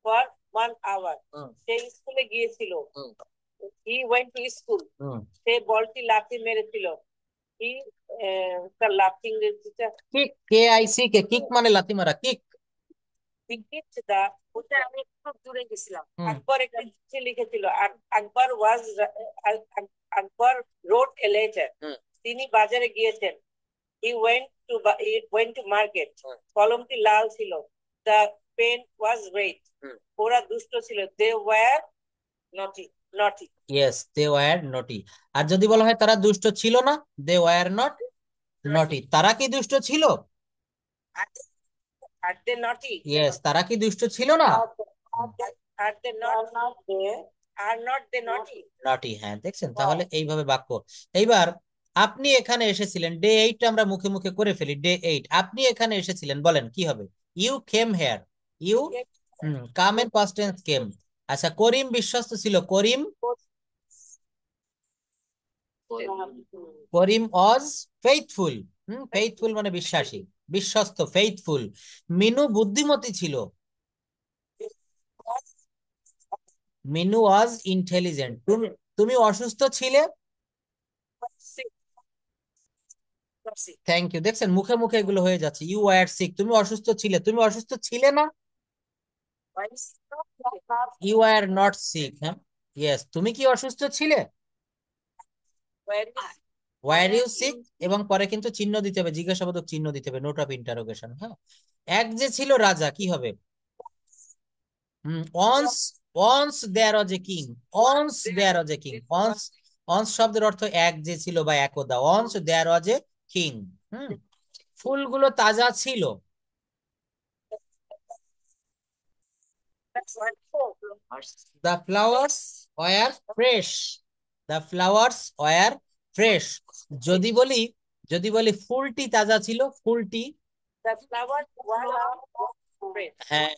for 1 hour. সে স্কুলে গিয়েছিল। He went to school. সে বলটি লাথি মেরেছিল। He laughing kick, KICK, kick মানে লাথি মারা, কিক। ওটা আমি একটু দূরে গেছিলাম। আকবর একটা চিঠি লিখেছিল। আকবর wrote a letter. তিনি বাজারে গিয়েছেন। He went to market. কলমটি লাল ছিল। The pen was red. ওরা দুষ্ট ছিল। They were naughty. naughty. Yes, they were naughty. আর যদি বলা হয় তারা দুষ্ট ছিল না, দে ওয়ার নট নটি। তারা কি দুষ্ট ছিল? Are they, are they naughty? Yes, তারা কি দুষ্ট ছিল না? Are they not? Are not they naughty? নটি, হ্যাঁ দেখছেন, তাহলে এইভাবে বাক্য। এইবার আপনি এখানে এসেছিলেন, ডে 8 আমরা মুখে মুখে করে ফেলি, ডে 8 আপনি এখানে এসেছিলেন, বলেন কি হবে? You came here. You come এর পাস্ট টেন্স কেম। আচ্ছা, করিম বিশ্বস্ত ছিল, করিম করিম ওয়াজ ফেইথফুল। ফেইথফুল মানে বিশ্বাসী, বিশ্বস্ত, ফেইথফুল। মিনু বুদ্ধিমতী ছিল, মিনু ওয়াজ ইন্টেলিজেন্ট। তুমি তুমি অসুস্থ ছিলে। Sick. Sick. থ্যাংক ইউ, দেখছেন মুখে মুখে এগুলো হয়ে যাচ্ছে। ইউ ওয়্যার সিক, তুমি অসুস্থ ছিলে, তুমি অসুস্থ ছিলে না। Why is you are not sick, হ্যাঁ ইয়েস, তুমি কি অসুস্থ ছিলে? where ওয়্যার ইউ সিক, এবং পরে কিন্তু চিহ্ন দিতে হবে, জিজ্ঞাসাবাদক চিহ্ন দিতে হবে, নোট অফ ইন্টারোগেশন। হ্যাঁ, এক যে ছিল রাজা, কি হবে? অনস অনস there was a king. অনস there was a king. অনস অনস শব্দের অর্থ এক যে ছিল বা একদা। Once there was a king. ফুলগুলো তাজা ছিল। that's what The flowers were fresh. The flowers were fresh. যদি বলি, যদি বলি ফুলটি তাজা ছিল, ফুলটি, the flowers were red. হ্যাঁ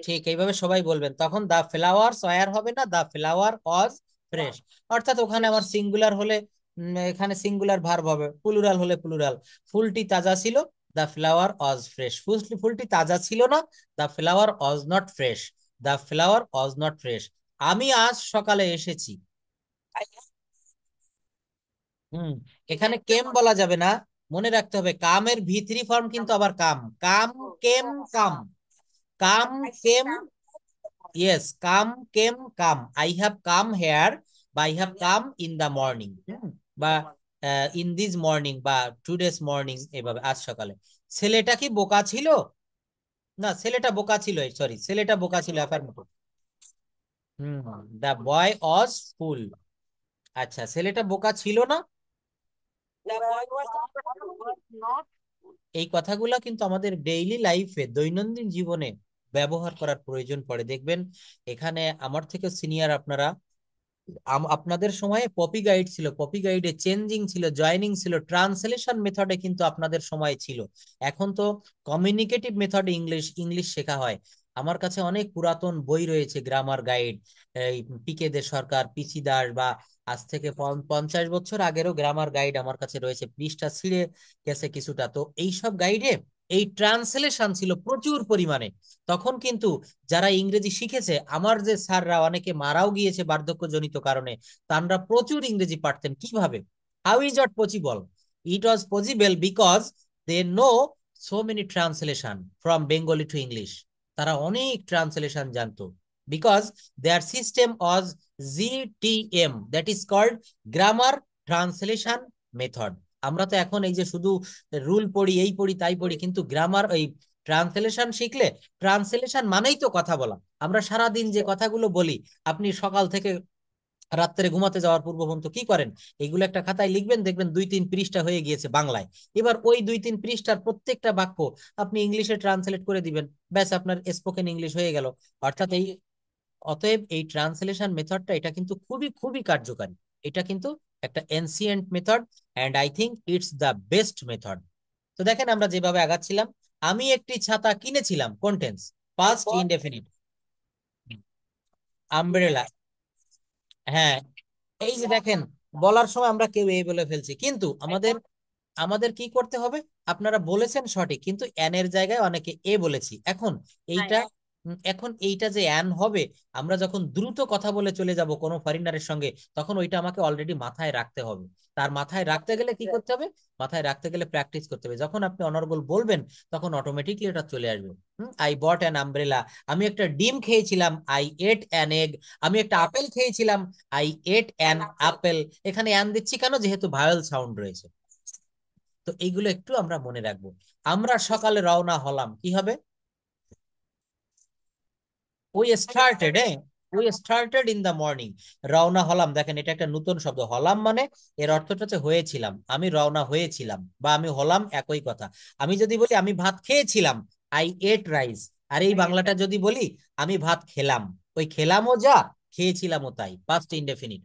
ঠিক এইভাবে সবাই বলবেন, তখন দা ফ্লাওয়ার্স ওয়্যার হবে না, দা ফ্লাওয়ার ওয়াজ ফ্রেশ। অর্থাৎ ওখানে আমার সিঙ্গুলার হলে এখানে সিঙ্গুলার ভার্ব হবে, প্লুরাল হলে প্লুরাল। ফুলটি তাজা ছিল, দা ফ্লাওয়ার ওয়াজ ফ্রেশ। ফুলটি তাজা ছিল না, the flower was not fresh. The flower was not fresh. আমি আজ সকালে এসেছি। I হুম, এখানে কেম বলা যাবে না, মনে রাখতে হবে কামের ভি3 ফর্ম কিন্তু আবার come. Come, came, come. Come, came, yes, come, came, come. I have come here, বা I have come in the morning, বা ইন দিস মর্নিং, বা টুডেস মর্নিং, এভাবে আজ সকালে। ছেলেটা কি বোকা ছিল? না, ছেলেটা বোকা ছিল, সরি, ছেলেটা বোকা ছিল, অ্যাফার্মেটিভ। দা বয় ওয়াজ ফুল। আচ্ছা, ছেলেটা বোকা ছিল না। the boy was not এই কথাগুলা কিন্তু আমাদের ডেইলি লাইফে, দৈনন্দিন জীবনে ব্যবহার করার প্রয়োজন পড়ে। দেখবেন এখানে আমার থেকে সিনিয়র আপনারা, আপনাদের সময়ে পপি গাইড ছিল, পপি গাইডে চেঞ্জিং ছিল, জয়নিং ছিল, ট্রান্সলেশন মেথডে কিন্তু আপনাদের সময় ছিল। এখন তো কমিউনিকেটিভ মেথডে ইংলিশ ইংলিশ শেখা হয়। আমার কাছে অনেক পুরাতন বই রয়েছে, গ্রামার গাইড, এই পিকে দে সরকার, পিসি দাস, বা আজ থেকে 50 বছর আগেরও গ্রামার গাইড আমার কাছে রয়েছে, পৃষ্ঠা ছিঁড়ে গেছে কিছুটা। তো এইসব গাইডে এই ট্রান্সলেশন ছিল প্রচুর পরিমাণে। তখন কিন্তু যারা ইংরেজি শিখেছে, আমার যে স্যাররা, অনেকে মারাও গিয়েছে বার্ধক্যজনিত কারণে, তারা প্রচুর ইংরেজি পারতেন। কিভাবে? How is not possible? It was possible because they know so many translation from Bengali to English. তারা অনেক ট্রান্সলেশন জানতো, because their system was GTM, that is called grammar translation method. আমরা তো এখন এই যে শুধু রুল পড়ি, এই পড়ি, তাই পড়ি, কিন্তু গ্রামার, এই ট্রান্সলেশন শিখলে, ট্রান্সলেশন মানেই তো কথা বলা। আমরা সারা দিন যে কথাগুলো বলি, আপনি সকাল থেকে রাত্রে ঘুমাতে যাওয়ার পূর্ব পর্যন্ত কি করেন? এগুলো একটা খাতায় লিখবেন, দেখবেন 2-3 পৃষ্ঠা হয়ে গিয়েছে বাংলায়। এবার ওই 2-3 পৃষ্ঠার প্রত্যেকটা বাক্য আপনি ইংলিশে ট্রান্সলেট করে দিবেন, ব্যাস আপনার স্পোকেন ইংলিশ হয়ে গেল। অর্থাৎ এই, অতএব এই ট্রান্সলেশন মেথডটা, এটা কিন্তু খুবই খুবই কার্যকারী। এটা কিন্তু একটা ancient method, and I think it's the best method. তো দেখেন আমরা যেভাবে আগাচ্ছিলাম, আমি একটি ছাতা কিনেছিলাম, কোন টেন্স? Past indefinite. আমব্রেলা, হ্যাঁ। এই যে দেখেন, বলার সময় আমরা কেউ এই বলে ফেলছি, কিন্তু আমাদের আমাদের কি করতে হবে? আপনারা বলেছেন সঠিক, কিন্তু এন এর জায়গায় অনেকে এ বলেছি। এখন এইটা, এখন এইটা যে অ্যান হবে, আমরা যখন দ্রুত কথা বলে চলে যাব কোনো ফরেনারের সঙ্গে, তখন ওইটা আমাকে অলরেডি মাথায় রাখতে হবে। তার মাথায় রাখতে গেলে কি করতে হবে? মাথায় রাখতে গেলে প্র্যাকটিস করতে হবে। যখন আপনি অনর্গল বলবেন, তখন অটোমেটিকলি এটা চলে আসবে। I bought an umbrella. আমি একটা ডিম খেয়েছিলাম, আই এট অ্যান এগ। আমি একটা আপেল খেয়েছিলাম, আই এট অ্যান আপেল। এখানে অ্যান দিচ্ছি কেন? যেহেতু ভাওয়েল সাউন্ড রয়েছে। তো এইগুলো একটু আমরা মনে রাখবো। আমরা সকালে রওনা হলাম, কি হবে? We started, we started in the morning. রওনা হলাম, দেখেন এটা একটা নতুন শব্দ। হলাম মানে এর অর্থটা হচ্ছে হয়েছিলাম, আমি রওনা হয়েছিলাম বা আমি হলাম, একই কথা। আমি যদি বলি আমি ভাত খেয়েছিলাম, আই এট রাইস। আর এই বাংলাটা যদি বলি আমি ভাত খেলাম, ওই খেলামও যা, খেয়েছিলামও তাই, পাস্ট ইনডেফিনিট।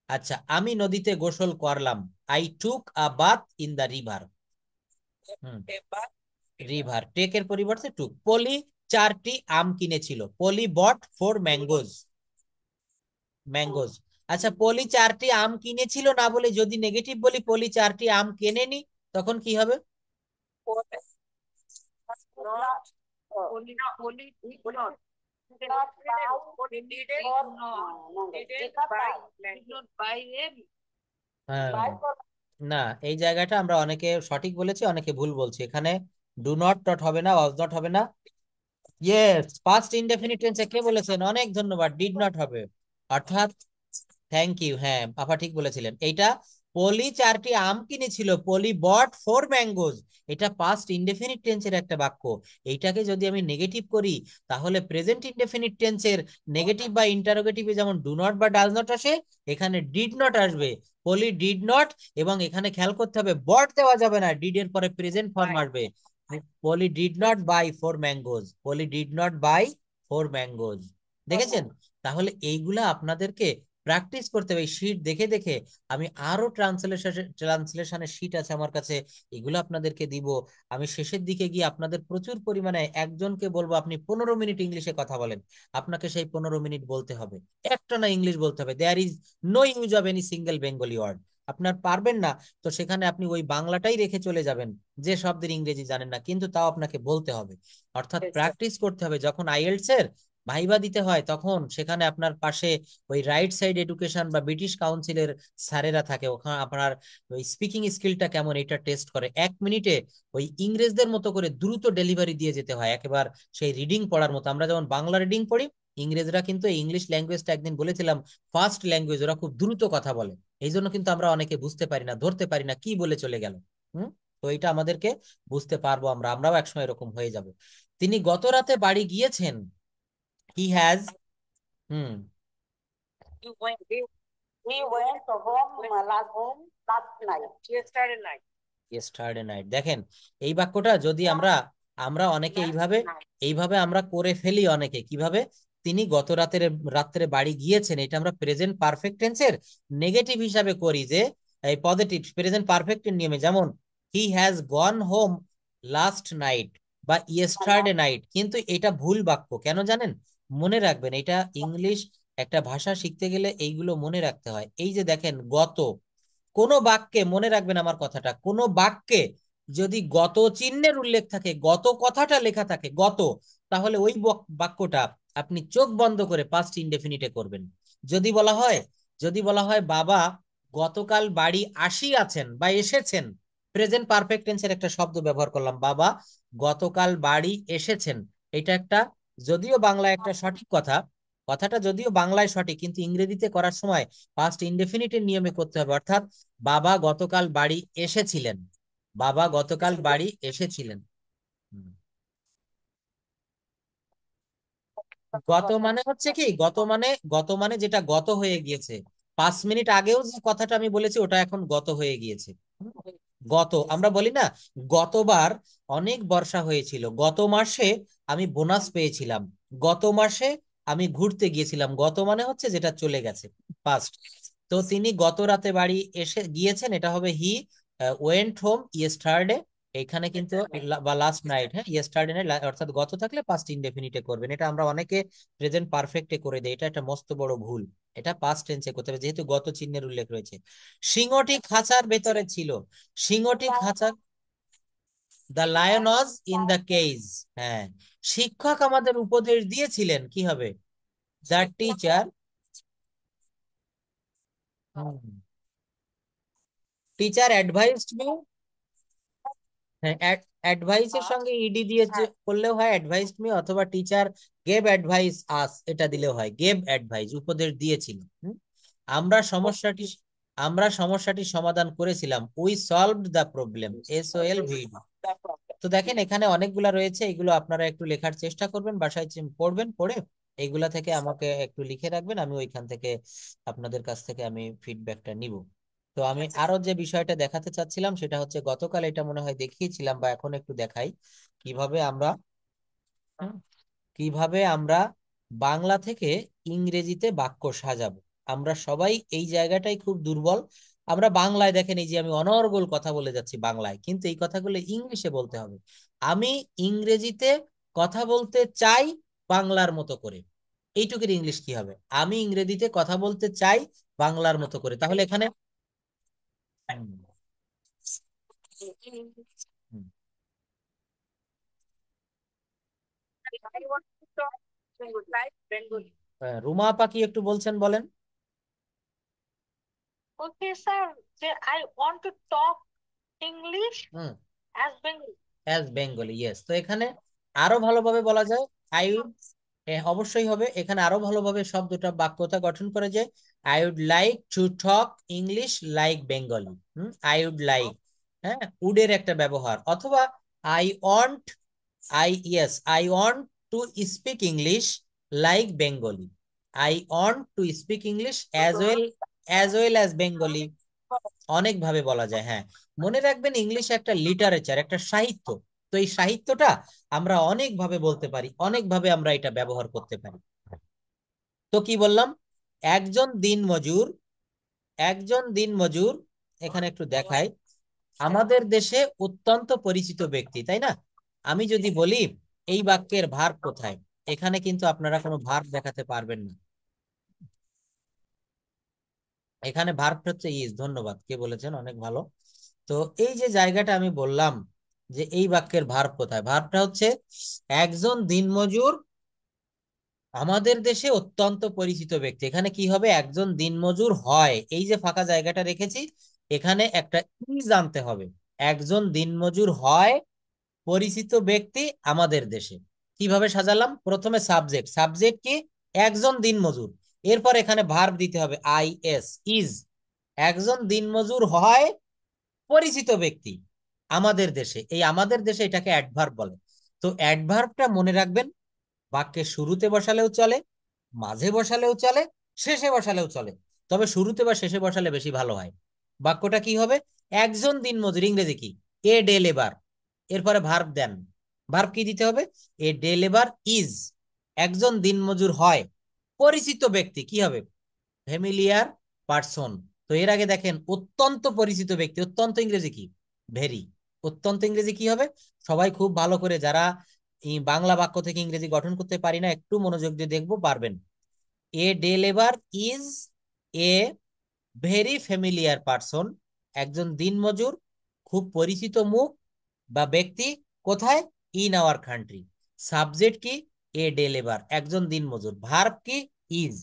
আচ্ছা, আমি নদীতে গোসল করলাম, I took a bath in the river. River, টেকের পরিবর্তে টুক। পলি 4টি আম কিনেছিল, পলি বট 4 ম্যাঙ্গোজ। ম্যাঙ্গোজ। আচ্ছা, পলি 4টি আম কিনেছিল না বলে যদি নেগেটিভ বলি পলি 4টি আম কেনেনি, তখন কি হবে? not only did not buy a হ্যাঁ, না, এই জায়গাটা আমরা অনেকে সঠিক বলেছি, অনেকে ভুল বলছি। এখানে ডু নট ডট হবে না, ওয়াজ নট হবে না। ইয়েস, পাস্ট ইনডেফিনিট টেন্সে কে বলেছেন? অনেক ধন্যবাদ, ডিড নট হবে। অর্থাৎ থ্যাংক ইউ, হ্যাঁ আপা ঠিক বলেছিলেন। এইটা পলি 4টি আম কিনেছিল, পলি বট 4 ম্যাঙ্গোজ। এটা পাস্ট ইনডেফিনিট টেন্সের একটা বাক্য। এইটাকে যদি আমি নেগেটিভ করি, তাহলে প্রেজেন্ট ইনডেফিনিট টেন্সের নেগেটিভ বা ইন্টারোগেটিভে যেমন ডু নট বা ডাজ নট আসে, এখানে ডিড নট আসবে। পলি ডিড নট, এবং এখানে খেয়াল করতে হবে বট দেওয়া যাবে না, ডিড এর পরে প্রেজেন্ট ফর্ম আসবে। Polly did not buy 4 mangoes, Polly did not buy 4 mangoes. দেখেছেন? তাহলে এইগুলা আপনাদেরকে প্র্যাকটিস করতে হবে শীট দেখে দেখে। আমি আরো ট্রান্সলেশনের শীট আছে আমার কাছে, এগুলো আপনাদেরকে দিব। আমি শেষের দিকে গিয়ে আপনাদের প্রচুর পরিমাণে একজনকে বলবো আপনি 15 মিনিট ইংলিশে কথা বলেন। আপনাকে সেই 15 মিনিট বলতে হবে, একটা না ইংলিশ বলতে হবে। There is no use of any single Bengali word. আপনার পারবেন না, তো সেখানে আপনি ওই বাংলাটাই রেখে চলে যাবেন, যে শব্দের ইংরেজি জানেন না, কিন্তু তাও আপনাকে বলতে হবে। অর্থাৎ প্র্যাকটিস করতে হবে। যখন আইএলটিএস এর ভাইবা দিতে হয়, তখন সেখানে আপনার পাশে ওই রাইট সাইড এডুকেশন বা ব্রিটিশ কাউন্সিলের স্যারেরা থাকে, ওখানে আপনার ওই স্পিকিং স্কিলটা কেমন এটা টেস্ট করে। 1 মিনিটে ওই ইংরেজদের মতো করে দ্রুত ডেলিভারি দিয়ে যেতে হয়, একেবারে সেই রিডিং পড়ার মতো। আমরা যেমন বাংলা রিডিং পড়ি, ইংরেজরা কিন্তু এই ইংলিশ ল্যাঙ্গুয়েজটা একদিন বলেছিলাম ফার্স্ট ল্যাঙ্গুয়েজ, ওরা খুব দ্রুত কথা বলে। এই জন্য কিন্তু আমরা অনেকে বুঝতে পারি না, ধরতে পারি না কি বলে চলে গেল। হুম। তো এটা আমাদেরকে বুঝতে পারবো, আমরাও একসময় এরকম হয়ে যাব। তিনি গত রাতে বাড়ি গিয়েছেন, he has. Hmm. he went last night. Yesterday night. Yesterday night. দেখেন এই বাক্যটা যদি আমরা আমরা অনেকে এইভাবে এইভাবে আমরা করে ফেলি। অনেকে কিভাবে, তিনি গত রাত্রে বাড়ি গিয়েছেন, এটা আমরা প্রেজেন্ট পারফেক্ট টেন্সের নেগেটিভ হিসাবে করি, যে এই পজিটিভ প্রেজেন্ট পারফেক্টের নিয়মে, যেমন he has gone home last night বা ইয়েস্টারডে নাইট। কিন্তু এটা ভুল বাক্য, কেন জানেন? মনে রাখবেন, এটা ইংলিশ একটা ভাষা শিখতে গেলে এইগুলো মনে রাখতে হয়। এই যে দেখেন গত, কোন বাক্যে, মনে রাখবেন আমার কথাটা, কোন বাক্যে যদি গত চিহ্নের উল্লেখ থাকে, গত কথাটা লেখা থাকে গত, তাহলে ওই বাক্যটা আপনি চোখ বন্ধ করে পাস্ট ইনডেফিনিটে করবেন। যদি বলা হয়, যদি বলা হয় বাবা গতকাল বাড়ি আসিয়াছেন বা এসেছেন, প্রেজেন্ট পারফেক্ট টেন্সের একটা শব্দ ব্যবহার করলাম, বাবা গতকাল বাড়ি এসেছেন। এটা একটা, যদিও বাংলায় একটা সঠিক কথা, কথাটা যদিও বাংলায় সঠিক, কিন্তু ইংরেজিতে করার সময় পাস্ট ইনডেফিনিটের নিয়মে করতে হবে। অর্থাৎ বাবা গতকাল বাড়ি এসেছিলেন, বাবা গতকাল বাড়ি এসেছিলেন। হুম। গত মানে হচ্ছে কি, গত মানে যেটা গত হয়ে গিয়েছে। 5 মিনিট আগেও যে কথাটা আমি বলেছি ওটা এখন গত হয়ে গিয়েছে। গত, আমরা বলি না গতবার অনেক বর্ষা হয়েছিল, গত মাসে আমি বোনাস পেয়েছিলাম, গত মাসে আমি ঘুরতে গিয়েছিলাম। গত মানে হচ্ছে যেটা চলে গেছে, পাস্ট। তো তিনি গত রাতে বাড়ি এসে গিয়েছেন, এটা হবে হি ওয়েন্ট হোম ইয়েস্টারডে। এখানে কিন্তু বা লাস্ট নাইট, হ্যাঁ ইয়েস্টারডে নাইট, অর্থাৎ গত থাকলে পাস্ট ইনডেফিনিটে করবেন। এটা আমরা অনেকে প্রেজেন্ট পারফেক্টে করে দেই, এটা একটা মস্ত বড় ভুল। এটা পাস্ট টেন্সে করতে হবে, যেহেতু গত চিহ্নের উল্লেখ রয়েছে। সিংহটি খাঁচার ভেতরে ছিল, সিংহটি খাঁচা, the lion was in the cage. হ্যাঁ, শিক্ষক আমাদের উপদেশ দিয়েছিলেন, কি হবে? The teacher, teacher advised me. হ্যাঁ, অ্যাডভাইসের সঙ্গে ইডি দিয়ে করলেও হয় অ্যাডভাইসড মি, অথবা টিচার গেভ অ্যাডভাইস আস, এটা দিলেও হয়। গেভ অ্যাডভাইস, উপদেশ দিয়েছিল। আমরা সমস্যাটি আমরা সমস্যাটি সমাধান করেছিলাম, we solved the problem, SOLVD। তো দেখেন এখানে অনেকগুলা রয়েছে, এগুলো আপনারা একটু লেখার চেষ্টা করবেন, বাসায় পড়বেন, পড়ে এইগুলা থেকে আমাকে একটু লিখে রাখবেন, আমি ওইখান থেকে আপনাদের কাছ থেকে আমি ফিডব্যাকটা নিব। তো আমি আরো যে বিষয়টা দেখাতে চাচ্ছিলাম সেটা হচ্ছে, গতকাল এটা মনে হয় দেখিয়েছিলাম বা এখন একটু দেখাই, কিভাবে আমরা হুম, কিভাবে আমরা বাংলা থেকে ইংরেজিতে বাক্য সাজাবো। আমরা সবাই এই জায়গাটাই খুব দুর্বল। আমরা বাংলায় দেখেন, এই যে আমি অনর্গল কথা বলে যাচ্ছি বাংলায়, কিন্তু এই কথাগুলো ইংলিশে বলতে হবে। আমি ইংরেজিতে কথা বলতে চাই বাংলার মতো করে, এইটুকুর ইংলিশ কি হবে? আমি ইংরেজিতে কথা বলতে চাই বাংলার মতো করে, তাহলে এখানে হুম, হুম, রুমা আপা কি একটু বলছেন, বলেন। Okay, sir. I want to talk English hmm, as Bengali. As Bengali, yes. তো এখানে আরো ভালোভাবে বলা যায়, আই উড, অবশ্যই হবে। এখানে আরো ভালোভাবে শব্দটা বাক্যটা গঠন করে যে, I would like to talk English like Bengali. I would like, হ্যাঁ, উডের একটা ব্যবহার, অথবা I want, I want to speak English like Bengali. I want to speak English as well as Bengali. অনেক ভাবে বলা যায়, হ্যাঁ। মনে রাখবেন, ইংলিশ একটা লিটারেচার, একটা সাহিত্য। তো এই সাহিত্যটা আমরা অনেক ভাবে বলতে পারি, অনেক ভাবে আমরা এটা ব্যবহার করতে পারি। তো কি বললাম? একজন দিনমজুর, একজন দিনমজুর, এখানে একটু দেখাই, আমাদের দেশে অত্যন্ত পরিচিত ব্যক্তি, তাই না? আমি যদি বলি এই বাক্যের ভার্ব কোথায়, এখানে কিন্তু আপনারা কোনো ভার্ব দেখাতে পারবেন না। এখানে ভার্বটা হচ্ছে ইজ। ধন্যবাদ, কে বলেছেন, অনেক ভালো। তো এই যে জায়গাটা আমি বললাম যে এই বাক্যের ভার্ব কোথায়, ভার্বটা হচ্ছে একজন দিনমজুর আমাদের দেশে অত্যন্ত পরিচিত ব্যক্তি। এখানে কি হবে? একজন দিনমজুর হয়, এই যে ফাঁকা জায়গাটা রেখেছি, এখানে একটা ইজ আনতে হবে। একজন দিনমজুর হয় পরিচিত ব্যক্তি আমাদের দেশে। কিভাবে সাজালাম? প্রথমে সাবজেক্ট, সাবজেক্ট কি? একজন দিনমজুর। এরপর এখানে ভার্ব দিতে হবে আই এস, ইজ। একজন দিনমজুর হয় পরিচিত ব্যক্তি আমাদের দেশে, এই আমাদের দেশে এটাকে অ্যাডভার্ব বলে। তো অ্যাডভার্বটা মনে রাখবেন, বাক্যের শুরুতে বসালেও চলে, মাঝে বসালেও চলে, শেষে বসালেও চলে, তবে শুরুতে বা শেষে বসালে বেশি ভালো হয়। বাক্যটা কি হবে? একজন দিনমজুর, ইংরেজি কি? A day labour. এরপরে ভার্ব দেন, ভার্ব কি দিতে হবে? এ ডে লেবার ইজ, একজন দিনমজুর হয় পরিচিত ব্যক্তি, কি হবে? Familiar person. তো এর আগে দেখেন, অত্যন্ত পরিচিত ব্যক্তি, অত্যন্ত ইংরেজি কি? ভেরি। অত্যন্ত ইংরেজি কি হবে? সবাই খুব ভালো করে, যারা এই বাংলা বাক্য থেকে ইংরেজি গঠন করতে পারি না, একটু মনোযোগ দিয়ে দেখবো, পারবেন। A day labour is a very familiar person. একজন দিনমজুর খুব পরিচিত মুখ বা ব্যক্তি, কোথায়? In our country. সাবজেক্ট কি? এ ডে লেবার, একজন দিনমজুর। ভার্ব কি? ইজ।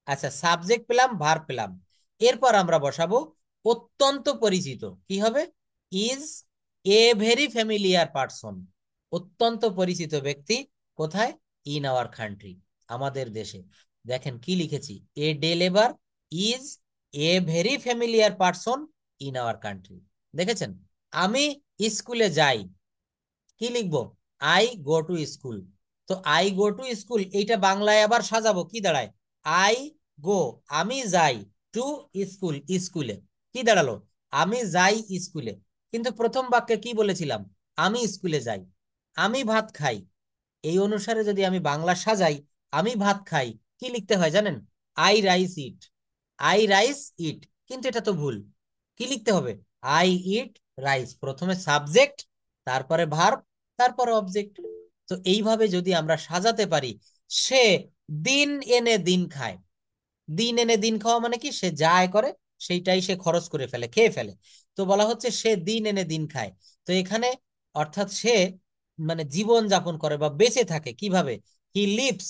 আচ্ছা, সাবজেক্ট পেলাম, ভার্ব পেলাম। এরপর আমরা বসাবো অত্যন্ত পরিচিত, কি হবে? Is a very familiar person. অত্যন্ত পরিচিত ব্যক্তি কোথায়? ইন আওয়ার কান্ট্রি, আমাদের দেশে। দেখেন কি লিখেছি, a day labour is a very familiar person in our country. দেখেছেন? আমি স্কুলে যাই, কি লিখবো? I go to school. তো আই গো টু স্কুল, এইটা বাংলায় আবার সাজাবো, কি দাঁড়ায়? আই গো, আমি যাই, টু স্কুল, স্কুলে। কি দাঁড়ালো? আমি যাই স্কুলে। কিন্তু প্রথম বাক্যে কি বলেছিলাম? আমি স্কুলে যাই। আমি ভাত খাই, এই অনুসারে যদি আমি বাংলা সাজাই, আমি ভাত খাই, কি লিখতে হয় জানেন? I rice eat, I rice eat. কিন্তু এটা তো ভুল। কি লিখতে হবে? আই ইট রাইস, প্রথমে সাবজেক্ট, তারপরে ভার্ব, তারপরে অবজেক্ট। তো এইভাবে যদি আমরা সাজাতে পারি, সে দিন এনে দিন খায়। দিন এনে দিন খাওয়া মানে কি? সে যা আয় করে সেইটাই সে খরচ করে ফেলে, খেয়ে ফেলে। তো বলা হচ্ছে সে দিন এনে দিন খায়। তো এখানে অর্থাৎ সে মানে জীবন যাপন করে বা বেঁচে থাকে কিভাবে? He lives,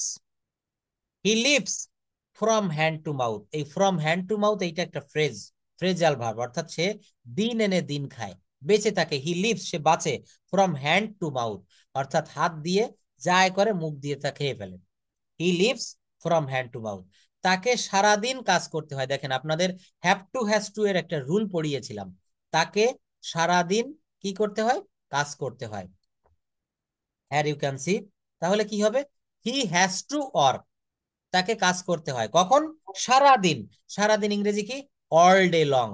he lives from hand to mouth. এই ফ্রম হ্যান্ড টু মাউথ এইটা একটা ফ্রেজ, ফ্রেজাল ভার্ব, অর্থাৎ সে দিন এনে দিন খায়, বেঁচে থাকে। হি লিভস, সে বাঁচে, ফ্রম হ্যান্ড টু মাউথ, অর্থাৎ হাত দিয়ে যা আয় করে মুখ দিয়ে তা খেয়ে ফেলে। He lives from hand to mouth. তাকে সারাদিন কাজ করতে হয়। দেখেন, আপনাদের হ্যাভ টু হ্যাজ টু এর একটা রুল পড়িয়েছিলাম। তাকে সারাদিন কি করতে হয়? কাজ করতে হয়। হ্যার ইউ ক্যান সি। তাহলে কি হবে? হি হ্যাজ টু ওয়ার্ক, তাকে কাজ করতে হয় কখন? সারাদিন। সারাদিন ইংরেজি কি? All day long.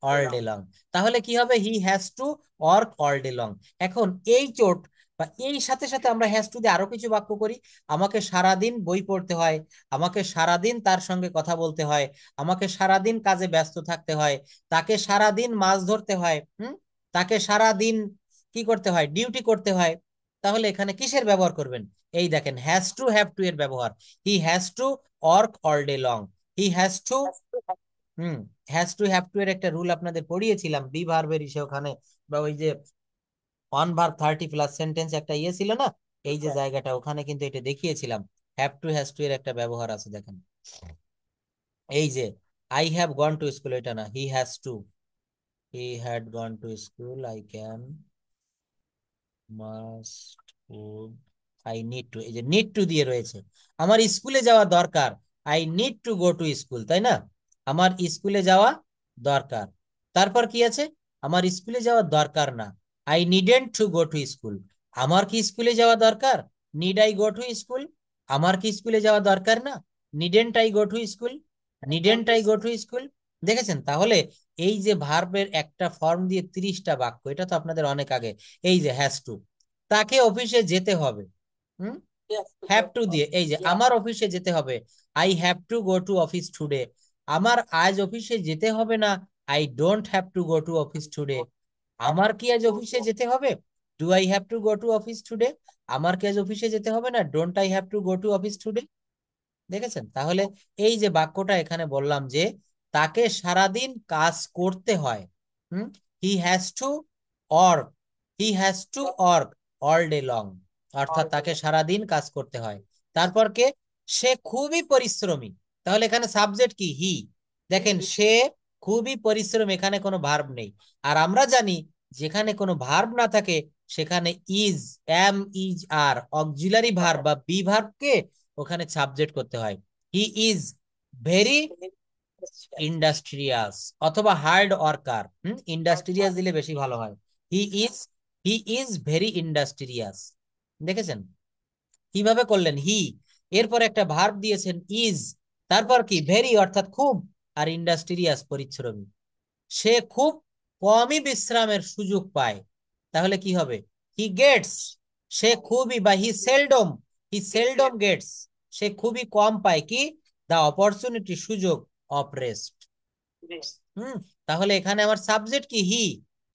All day long. তাহলে কি হবে? হি has to work all day long. এখন এই চোট বা এই সাথে সাথে আমরা হ্যাজ টু দিয়ে আরো কিছু বাক্য করি। আমাকে সারাদিন বই পড়তে হয়, আমাকে সারাদিন তার সঙ্গে কথা বলতে হয়, আমাকে সারাদিন কাজে ব্যস্ত থাকতে হয়, তাকে সারাদিন মাছ ধরতে হয়, তাকে সারাদিন কি করতে হয়? ডিউটি করতে হয়। তাহলে এখানে কিসের ব্যবহার করবেন? এই দেখেন, হ্যাজ টু হ্যাভ টু এর ব্যবহার। হি has to work all day long. He has two whom has to have to এর একটা রুল আপনাদের পড়িয়েছিলাম, বি ভার্বের ইসে ওখানে, বা ওই যে ওয়ান ভার্ব 30+ সেন্টেন্স একটা ইয়ে ছিল না, এই যে জায়গাটা ওখানে কিন্তু এটা দেখিয়েছিলাম। হ্যাভ টু হ্যাজ টু এর একটা ব্যবহার আছে দেখেন। এই যে I have gone to school, এটা না, he has to. He had gone to school, I can, must, would, I need to. এই যে নিড টু দিয়ে রয়েছে, আমার স্কুলে যাওয়া দরকার। I need two go to school, তাই না? আমার স্কুলে যাওয়া দরকার। তারপর কি আছে? আমার স্কুলে যাওয়া দরকার না। I needn't to go to school. আমার কি স্কুলে যাওয়া দরকার? Need I go to school? আমার কি স্কুলে যাওয়া দরকার না? Needn't I go to school? Needn't I go to school? দেখেছেন? তাহলে এই যে ভার্বের একটা ফর্ম দিয়ে 30টা বাক্য, এটা তো আপনাদের অনেক আগে। এই যে হ্যাজ টু, তাকে অফিসে যেতে হবে, হুম হ্যাভ টু দিয়ে। এই যে আমার অফিসে যেতে হবে, I have to go to office today. আমার আজ অফিসে যেতে হবে না, I don't have to go to office today. আমার কি আজ অফিসে যেতে হবে? Do I have to go to office today? আমার কি আজ অফিসে যেতে হবে না, don't I have to go to office today? দেখেছেন? তাহলে এই যে বাক্যটা এখানে বললাম যে তাকে সারাদিন কাজ করতে হয়, হি has to work, he has to work all day long, অর্থাৎ তাকে সারাদিন কাজ করতে হয়। তারপর কে? সে খুবই পরিশ্রমী। তাহলে এখানে সাবজেক্ট কি? হি। দেখেন, সে খুবই পরিশ্রমী, এখানে কোনো ভার্ব নেই। আর আমরা জানি যেখানে কোনো ভার্ব না থাকে সেখানে is, am, is, are auxiliary verb বা বি ভার্বকে ওখানে সাবজেক্ট করতে হয়। হি ইজ ভেরি ইন্ডাস্ট্রিয়াস অথবা হার্ড ওয়ার্কার। ইন্ডাস্ট্রিয়াস দিলে বেশি ভালো হয়। He is he is very industrious. দেখেছেন কিভাবে করলেন? হি, এরপর একটা ভার্ব দিয়েছেন ইজ, তারপর কি? ভেরি অর্থাৎ খুব, আর ইন্ডাস্ট্রিয়াস পরিশ্রমী। সে খুব কমই বিশ্রামের সুযোগ পায়। তাহলে কি হবে? হি গেটস, সে খুবই, বা হি সেলডম গেটস, সে খুবই কম পায় কি? দা অপরচুনিটি, সুযোগ, অফ রেস্ট। হুম তাহলে এখানে আমার সাবজেক্ট কি? হি।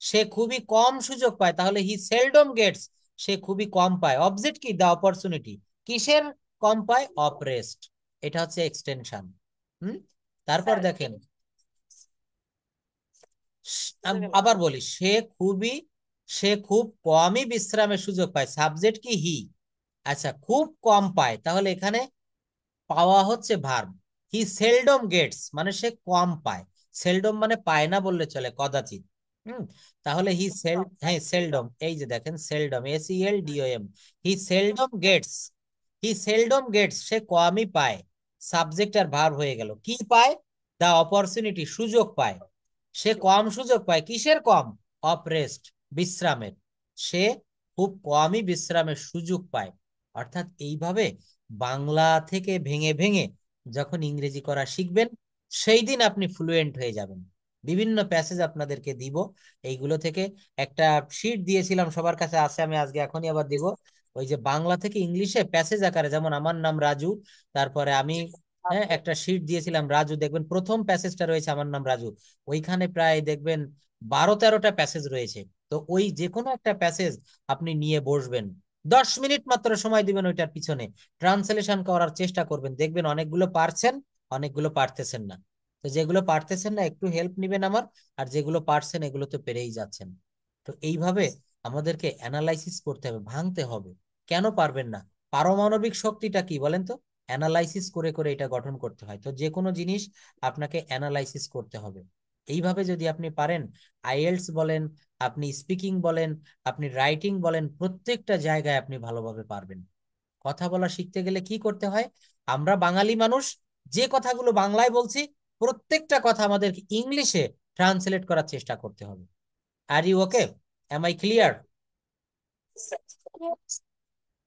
সে খুবই কম সুযোগ পায়, তাহলে হি সেলডম গেটস, সে খুবই কম পায়। অবজেক্ট কি? দা অপরচুনিটি। কিসের কম পায়? Of rest. এটা হচ্ছে এক্সটেনশন। তারপর দেখেন, আবার বলি, সে খুব কমই বিশ্রামের সুযোগ পায়। সাবজেক্ট কি? হি। আচ্ছা, খুব কম পায়, তাহলে এখানে পাওয়া হচ্ছে ভার্ব। হি সেলডম গেটস মানে সে কম পায়। সেলডম মানে পায় না বললে চলে, কদাচিৎ। হুম তাহলে হ্যাঁ সেলডম, এই যে দেখেন সেলডম, SELDOM। হি সেলডম গেটস, সে কমই পায়। সাবজেক্ট আর ভার্ব হয়ে গেল। কি পায়? দা অপরচুনিটি, সুযোগ পায়। সে কম সুযোগ পায়, কিসের কম? অফ রেস্ট, বিশ্রামের। সে খুব কমই বিশ্রামের সুযোগ পায়। অর্থাৎ এইভাবে বাংলা থেকে ভেঙে ভেঙে যখন ইংরেজি করা শিখবেন, সেই দিন আপনি ফ্লুয়েন্ট হয়ে যাবেন। বিভিন্ন প্যাসেজ আপনাদেরকে দিব, এইগুলো থেকে একটা শিট দিয়েছিলাম, সবার কাছে আছে, আমি আজকে এখনই আবার দিব। ওই যে বাংলা থেকে ইংলিশে প্যাসেজ আকারে, যেমন আমার নাম রাজু, তারপরে আমি, হ্যাঁ, একটা শিট দিয়েছিলাম রাজু, দেখবেন প্রথম প্যাসেজটা রয়েছে আমার নাম রাজু। ওইখানে প্রায় দেখবেন 12-13টা প্যাসেজ রয়েছে। তো ওই যে কোনো একটা প্যাসেজ আপনি নিয়ে বসবেন, 10 মিনিট মাত্র সময় দিবেন, ওইটার পিছনে ট্রান্সলেশন করার চেষ্টা করবেন। দেখবেন অনেকগুলো পারছেন, অনেকগুলো পারতেছেন না। তো যেগুলো পারতেছেন না একটু হেল্প নিবেন আমার, আর যেগুলো পারছেন এগুলো তো পেরেই যাচ্ছেন। তো এইভাবে আমাদেরকে অ্যানালাইসিস করতে হবে, ভাঙতে হবে। কেন পারবেন না? পারমাণবিক শক্তিটা কি বলেন তো? অ্যানালাইসিস করে করে এটা গঠন করতে হয়। তো যে কোনো জিনিস আপনাকে অ্যানালাইসিস করতে হবে। এইভাবে যদি আপনি পারেন, আইএলটিএস বলেন, আপনি স্পিকিং বলেন, আপনি রাইটিং বলেন, প্রত্যেকটা জায়গায় আপনি ভালোভাবে পারবেন। কথা বলা শিখতে গেলে কি করতে হয়? আমরা বাঙালি মানুষ, যে কথাগুলো বাংলায় বলছি প্রত্যেকটা কথা আমাদের ইংলিশে ট্রান্সলেট করার চেষ্টা করতে হবে। Are you okay? Am I clear?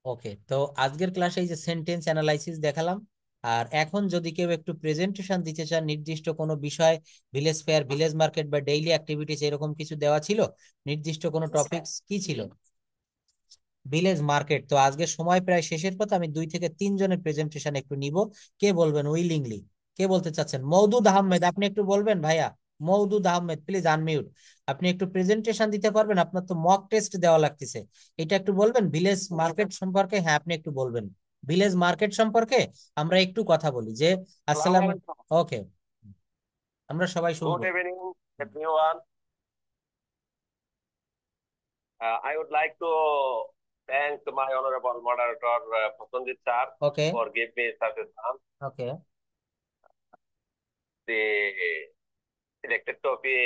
Okay, তো আজকের ক্লাসে এই যে সেন্টেন্স অ্যানালাইসিস দেখালাম, আর এখন যদি কেউ একটু প্রেজেন্টেশন দিতে চান নির্দিষ্ট কোনো বিষয়, ভিলেজ ফেয়ার, ভিলেজ মার্কেট বা ডেইলি অ্যাক্টিভিটিস এরকম কিছু দেওয়া ছিল, নির্দিষ্ট কোনো টপিকস কি ছিল? Village market. তো আজকে সময় প্রায় শেষের পথে, আমি 2 থেকে 3 জনের প্রেজেন্টেশন একটু নিব। কে বলবেন উইলিংলি? কে বলতে চাচ্ছেন? মওদুদ আহমেদ, আপনি একটু বলবেন ভাইয়া? Moudud Ahmed, please unmute. আপনি একটু প্রেজেন্টেশন দিতে পারবেন? আপনার তো মক টেস্ট দেওয়া লাগতেছে। এটা একটু বলবেন ভিলেজ মার্কেট সম্পর্কে? হ্যাঁ, আপনি একটু বলবেন ভিলেজ মার্কেট সম্পর্কে। আমরা একটু কথা বলি যে আসসালাম। ওকে, আমরা সবাই শুনবো। Good evening, everyone. I would like to thank my honorable moderator, Prasanjit sir, okay for giving me such a chance. Okay The selected topic,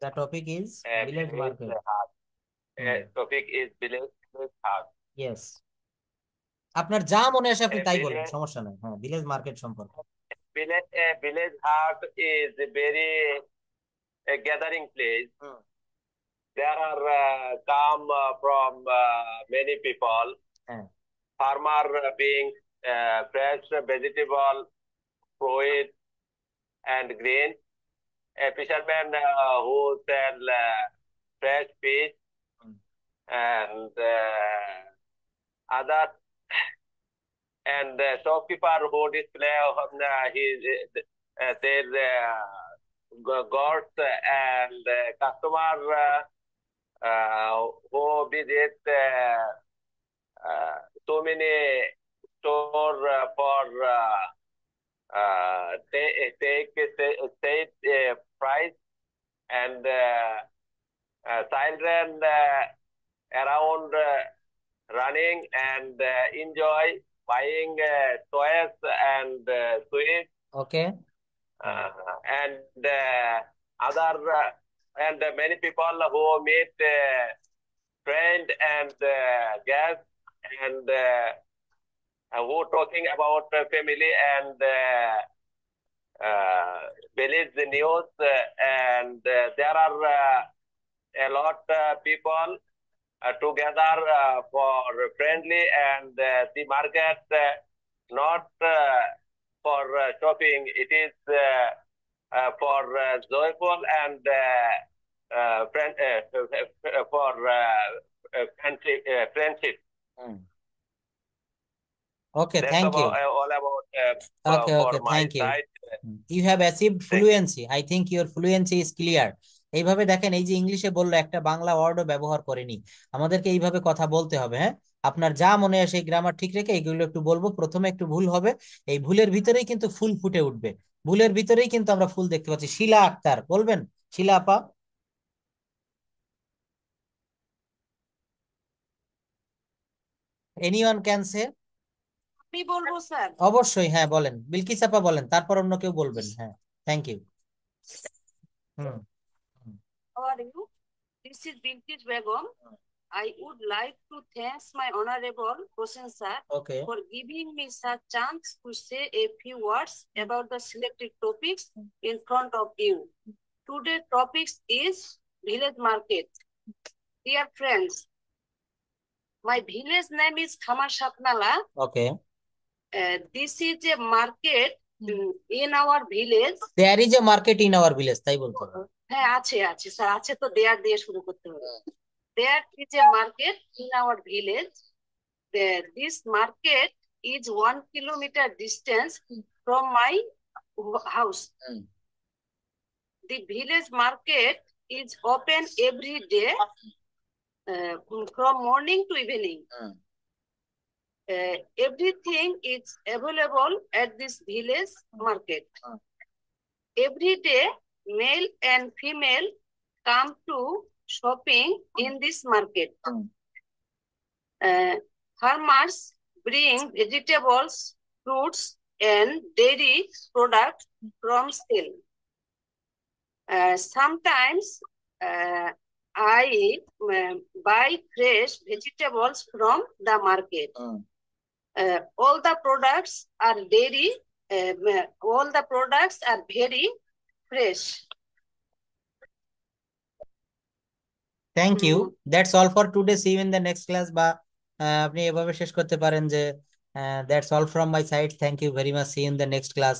the topic is village village market. heart. Topic is village heart. Yes, আপনার যা মনে আসে আপনি A তাই বলেন, village, সমস্যা নাই। হ্যাঁ, ভিলেজ মার্কেট সম্পর্কে। village heart is a very a gathering place. There are come from many people. হ্যাঁ Farmer being fresh vegetable, fruit, and grain. A fisherman who sell fresh fish and other, and shopkeeper who display his their goods, and customer who visit so many store for take state price, and children around running and enjoy buying toys and sweets, okay and other and many people who meet friend and guests, and who talking about family and village news, and there are a lot people together for friendly, and the market not for shopping. It is for joyful and for friendship. Okay, That's thank you. about all about okay for okay, my thank you. side. You have achieved Thank you. Fluency, I think your fluency is clear. এইভাবে দেখেন, এই যে ইংলিশে বললো, একটা বাংলা ওয়ার্ডও ব্যবহার করেনি। আমাদেরকে এইভাবে কথা বলতে হবে। হ্যাঁ, আপনার যা মনে আসে গ্রামার ঠিক রেখে এগুলো একটু বলবো। প্রথমে একটু ভুল হবে, এই ভুলের ভিতরেই কিন্তু ফুল ফুটে উঠবে। ভুলের ভিতরেই কিন্তু আমরা ফুল দেখতে পাচ্ছি। শিলা আক্তার বলবেন? শিলা আপা, এনিওয়ান ক্যান সে? আমি বলবো স্যার। অবশ্যই, হ্যাঁ বলেন। বিলকিস আপা বলেন, তারপর অন্য কেউ বলবেন। হ্যাঁ, thank you. Hmm How are you? This is Bilkis Begum. I would like to thank my honorable Hossein sir okay for giving me such chance to say a few words about the selected topics in front of you. Today's topic is village market. Dear friends, my village name is Khamar Sapnala. Okay, This is a market in our village. There is a market in our village, তাই বলতে হবে। হ্যাঁ, আছে আছে sir, আছে তো দেয়ার দিয়ে শুরু করতে হবে। There is a market in our village. This market is 1 kilometer distance from my house. The village market is open every day from morning to evening. Everything is available at this village market. Every day, male and female come to shopping in this market. Farmers bring vegetables, fruits, and dairy products from sale. Sometimes I buy fresh vegetables from the market. All the products are dairy. All the products are very fresh. Thank you, that's all for today. See you in the next class. বা আপনি এভাবে শেষ করতে পারেন যে that's all from my side, thank you very much, see in the next class.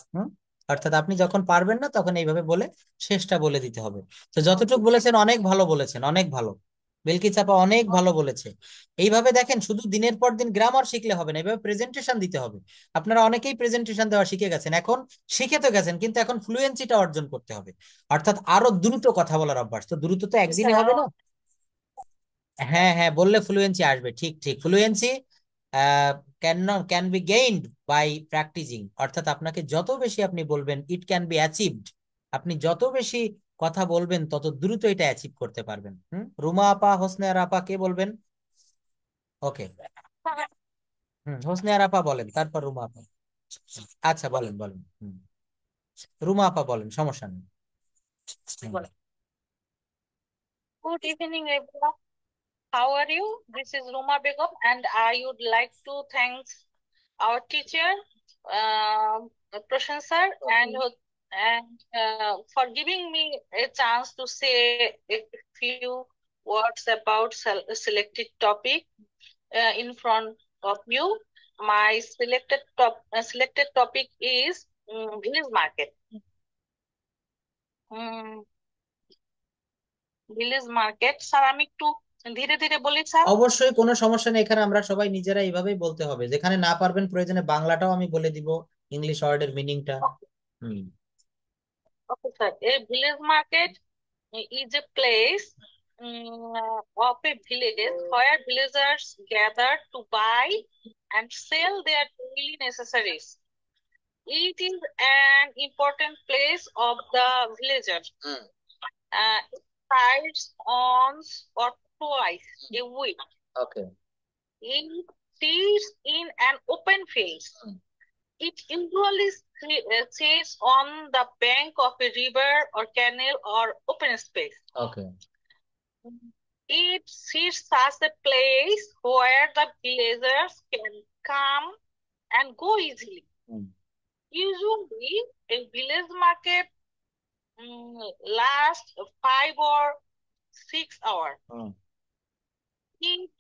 অর্থাৎ আপনি যখন পারবেন না তখন এইভাবে বলে শেষটা বলে দিতে হবে। তো যতটুকু বলেছেন অনেক ভালো বলেছেন, অনেক ভালো। বিলকিস আপা অনেক ভালো বলেছে। এইভাবে দেখেন, শুধু দিনের পর দিন গ্রামার শিখলে হবে না, এইভাবে প্রেজেন্টেশন দিতে হবে। আপনারা অনেকেই প্রেজেন্টেশন দেওয়া শিখে গেছেন, এখন শিখে তো গেছেন, কিন্তু এখন ফ্লুয়েন্সিটা অর্জন করতে হবে, অর্থাৎ আরো দ্রুত কথা বলার অভ্যাস। তো দ্রুত তো একদিনে হবে না। হ্যাঁ হ্যাঁ, বললে ফ্লুয়েন্সি আসবে, ঠিক ঠিক। Fluency can be gained by practising, অর্থাৎ আপনাকে যত বেশি আপনি বলবেন, ইট ক্যান বি অ্যাচিভড। আপনি যত বেশি কথা বলবেন তত দ্রুত এটা অ্যাচিভ করতে পারবেন। রুমা আপা, হোসনে আর আপা, কে বলবেন? ওকে, হোসনে আর আপা বলেন, তারপর রুমা আপা। আচ্ছা বলেন বলেন, রুমা আপা বলেন, সমস্যা নেই। হুম। Good evening, everyone. How are you? This is Ruma Begum, and I would like to thank our teacher, Prashan sir, and for giving me a chance to say a few words about selected topic in front of you. My selected topic is village market. Village market sir, আমি একটু ধীরে ধীরে বলি sir. অবশ্যই, কোনো সমস্যা নেই, এখানে আমরা সবাই নিজেরা এইভাবেই বলতে হবে, যেখানে না পারবেন প্রয়োজনে বাংলাটাও আমি বলে দিব, ইংলিশ ওয়ার্ডের মিনিংটা। ওকে স্যার, এই village market is a place of a villages where villagers gather to buy and sell their daily necessaries. It is an important place of the villagers. It sites once or twice a week. Okay. It sits in an open field. It usually sits on the bank of a river or canal or open space. Okay. It sits as a place where the villagers can come and go easily. Usually, a village market lasts 5 or 6 hours. It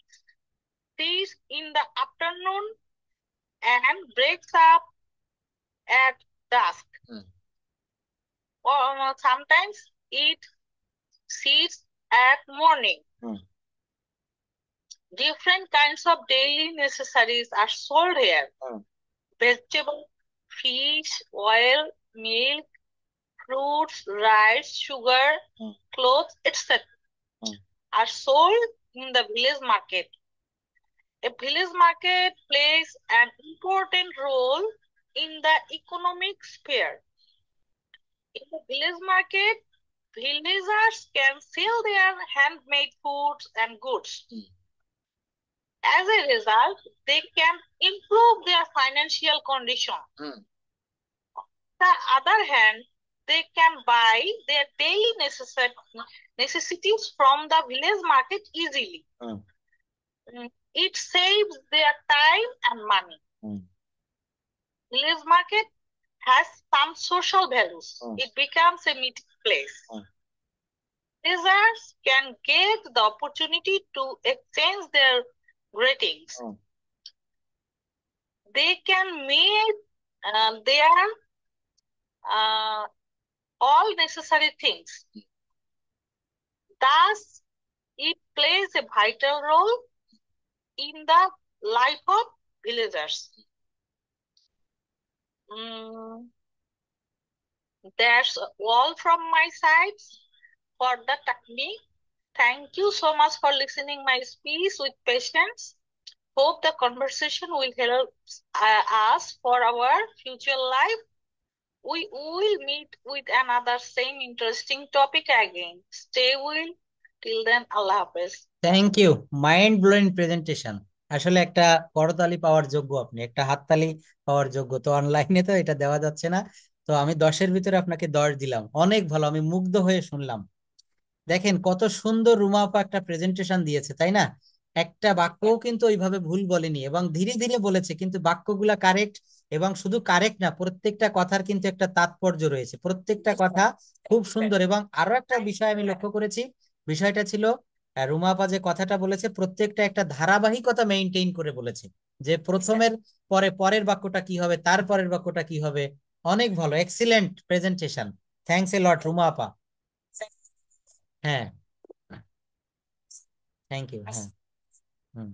sits in the afternoon and breaks up at dusk. Or sometimes it sits at morning. Different kinds of daily necessaries are sold here. Vegetable, fish, oil, milk, fruits, rice, sugar, clothes, etc. are sold in the village market. A village market plays an important role in the economic sphere. In the village market, villagers can sell their handmade foods and goods. As a result, they can improve their financial condition. On the other hand, they can buy their daily necessities from the village market easily. It saves their time and money. Village market has some social values. It becomes a meeting place. Visitors can get the opportunity to exchange their greetings. They can meet their all necessary things. Thus, it plays a vital role in the life of villagers. That's all from my side for the technique. Thank you so much for listening my speech with patience. Hope the conversation will help us for our future life. We will meet with another same interesting topic again. Stay well. Till then, Allah Hafiz. Thank you, mind blowing presentation. আসলে একটা করতালি পাওয়ার যোগ্য, আপনি একটা হাততালি পাওয়ার যোগ্য। তো অনলাইনে তো এটা দেওয়া যাচ্ছে না, তো আমি 10-এর ভিতরে আপনাকে 10 দিলাম। অনেক ভালো, আমি মুগ্ধ হয়ে শুনলাম। দেখেন কত সুন্দর রুমা আপা একটা প্রেজেন্টেশন দিয়েছে, তাই না? একটা বাক্যও কিন্তু ওইভাবে ভুল বলেনি, এবং ধীরে ধীরে বলেছে, কিন্তু বাক্যগুলা কারেক্ট। এবং শুধু কারেক্ট না, প্রত্যেকটা কথার কিন্তু একটা তাৎপর্য রয়েছে, প্রত্যেকটা কথা খুব সুন্দর। এবং আরো একটা বিষয় আমি লক্ষ্য করেছি, বিষয়টা ছিল রুমা আপা যে কথাটা বলেছে প্রত্যেকটা একটা ধারাবাহিকতা মেইনটেইন করে বলেছে, যে প্রথমের পরে পরের বাক্যটা কি হবে, তারপরের বাক্যটা কি হবে। অনেক ভালো, এক্সিলেন্ট প্রেজেন্টেশন। থ্যাঙ্কস এ লট রুমা আপা। হ্যাঁ, থ্যাংক ইউ। হ্যাঁ, হুম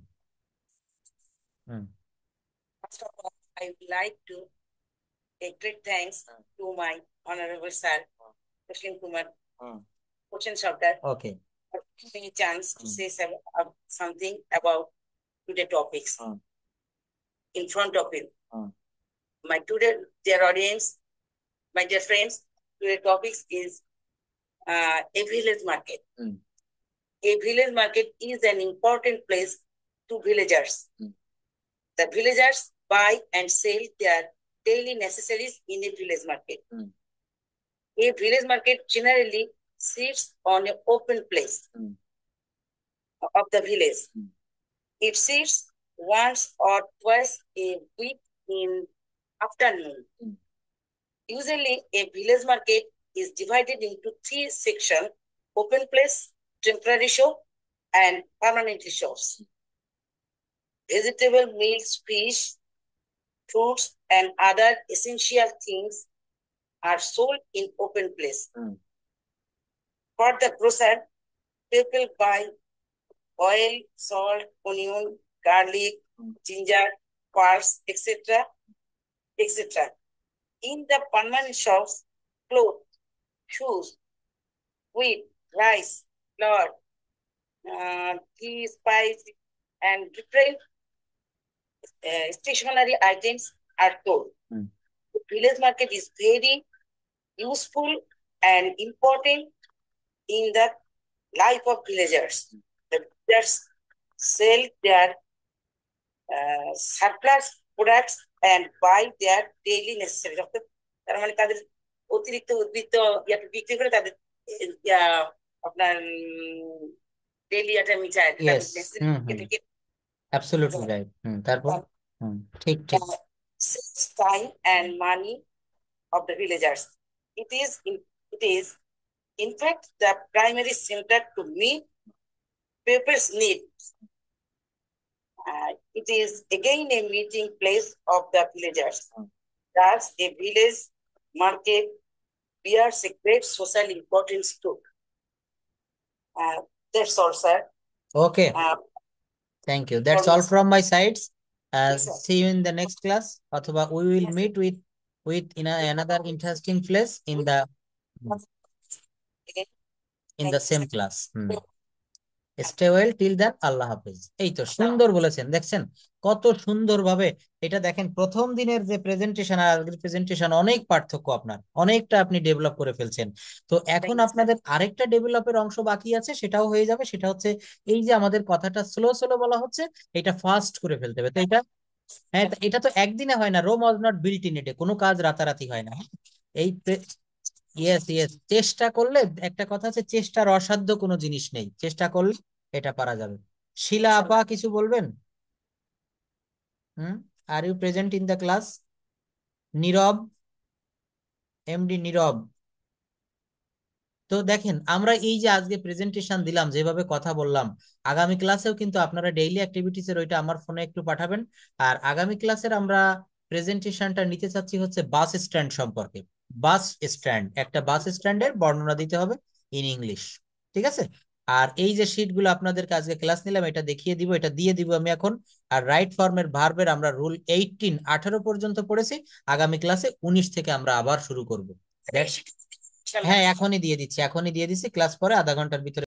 হুম First of all, I would like to take great thanks to my honorable sir, Krishnan Kumar, Ocean Shabdar, okay for giving me a chance to say something about today's topics in front of you. My today, dear audience, my dear friends, today's topics is a village market. A village market is an important place to villagers. The villagers buy and sell their daily necessaries in a village market. A village market generally sits on an open place of the village. It sits once or twice a week in afternoon. Usually, a village market is divided into 3 sections: open place, temporary shop, and permanent shops. Vegetable, meals, fish, fruits, and other essential things are sold in open place. For the grocer, people buy oil, salt, onion, garlic, ginger, pearls, etc., etc. In the permanent shops, clothes, shoes, wheat, rice, flour, tea, spice, and different stationery items are sold. The village market is very useful and important in the life of villagers. The villagers sell their surplus products and buy their daily necessaries. তার মানে তাদের অতিরিক্ত উদ্বৃত্ত বিক্রি করে তাদের আপনার daily একটা মিটার অ্যাবসলিউটলি রাইট। তারপর ঠিক ঠিক saves time and money of the villagers. It is in fact the primary center to meet people's needs. It is again a meeting place of the villagers. Thus, a village market bears a great social importance too. That's all, sir. Okay. Thank you. That's all from my sides. Yes, sir. See you in the next class. Athoba we will meet with in another interesting place in the same class. Stay well till then. আল্লাহ হাফেজ। এই তো সুন্দর বলেছেন, দেখছেন কত সুন্দর ভাবে। এটা দেখেন প্রথম দিনের যে প্রেজেন্টেশন আর আজকের প্রেজেন্টেশন অনেক পার্থক্য, আপনার অনেকটা আপনি ডেভেলপ করে ফেলছেন। তো এখন আপনাদের আরেকটা ডেভেলপের অংশ বাকি আছে, সেটাও হয়ে যাবে। সেটা হচ্ছে এই যে আমাদের কথাটা স্লো স্লো বলা হচ্ছে, এটা ফাস্ট করে ফেলতে হবে। তো এটা হ্যাঁ, এটা তো একদিনে হয় না। Rome was not built in ইটে, কোনো কাজ রাতারাতি হয় না। এই ইয়েস ইয়েস, চেষ্টা করলে, একটা কথা আছে, চেষ্টার অসাধ্য কোনো জিনিস নেই, চেষ্টা করলে এটা পারা যাবে। শিলা আপা কিছু বলবেন? Are you present in the class? Nirab, MD Nirab. তো দেখেন আমরা এই যে আজকে প্রেজেন্টেশন দিলাম, যেভাবে কথা বললাম, আগামী ক্লাসেও কিন্তু আপনারা ডেইলি অ্যাক্টিভিটিসের ওইটা আমার ফোনে একটু পাঠাবেন। আর আগামী ক্লাসের আমরা প্রেজেন্টেশনটা নিতে চাচ্ছি হচ্ছে বাস স্ট্যান্ড সম্পর্কে। বাস স্ট্যান্ড, একটা বাস স্ট্যান্ডের বর্ণনা দিতে হবে ইন ইংলিশ, ঠিক আছে? আর এই যে শিটগুলো আপনাদেরকে আজকে ক্লাস নিলাম, এটা দেখিয়ে দিব, এটা দিয়ে দিব আমি এখন। আর রাইট ফর্মের ভার্বের আমরা রুল 18 পর্যন্ত পড়েছি। আগামী ক্লাসে 19 থেকে আমরা আবার শুরু করব। হ্যাঁ, এখনই দিয়ে দিচ্ছি, ক্লাস পরে আধা ঘন্টার ভিতরে।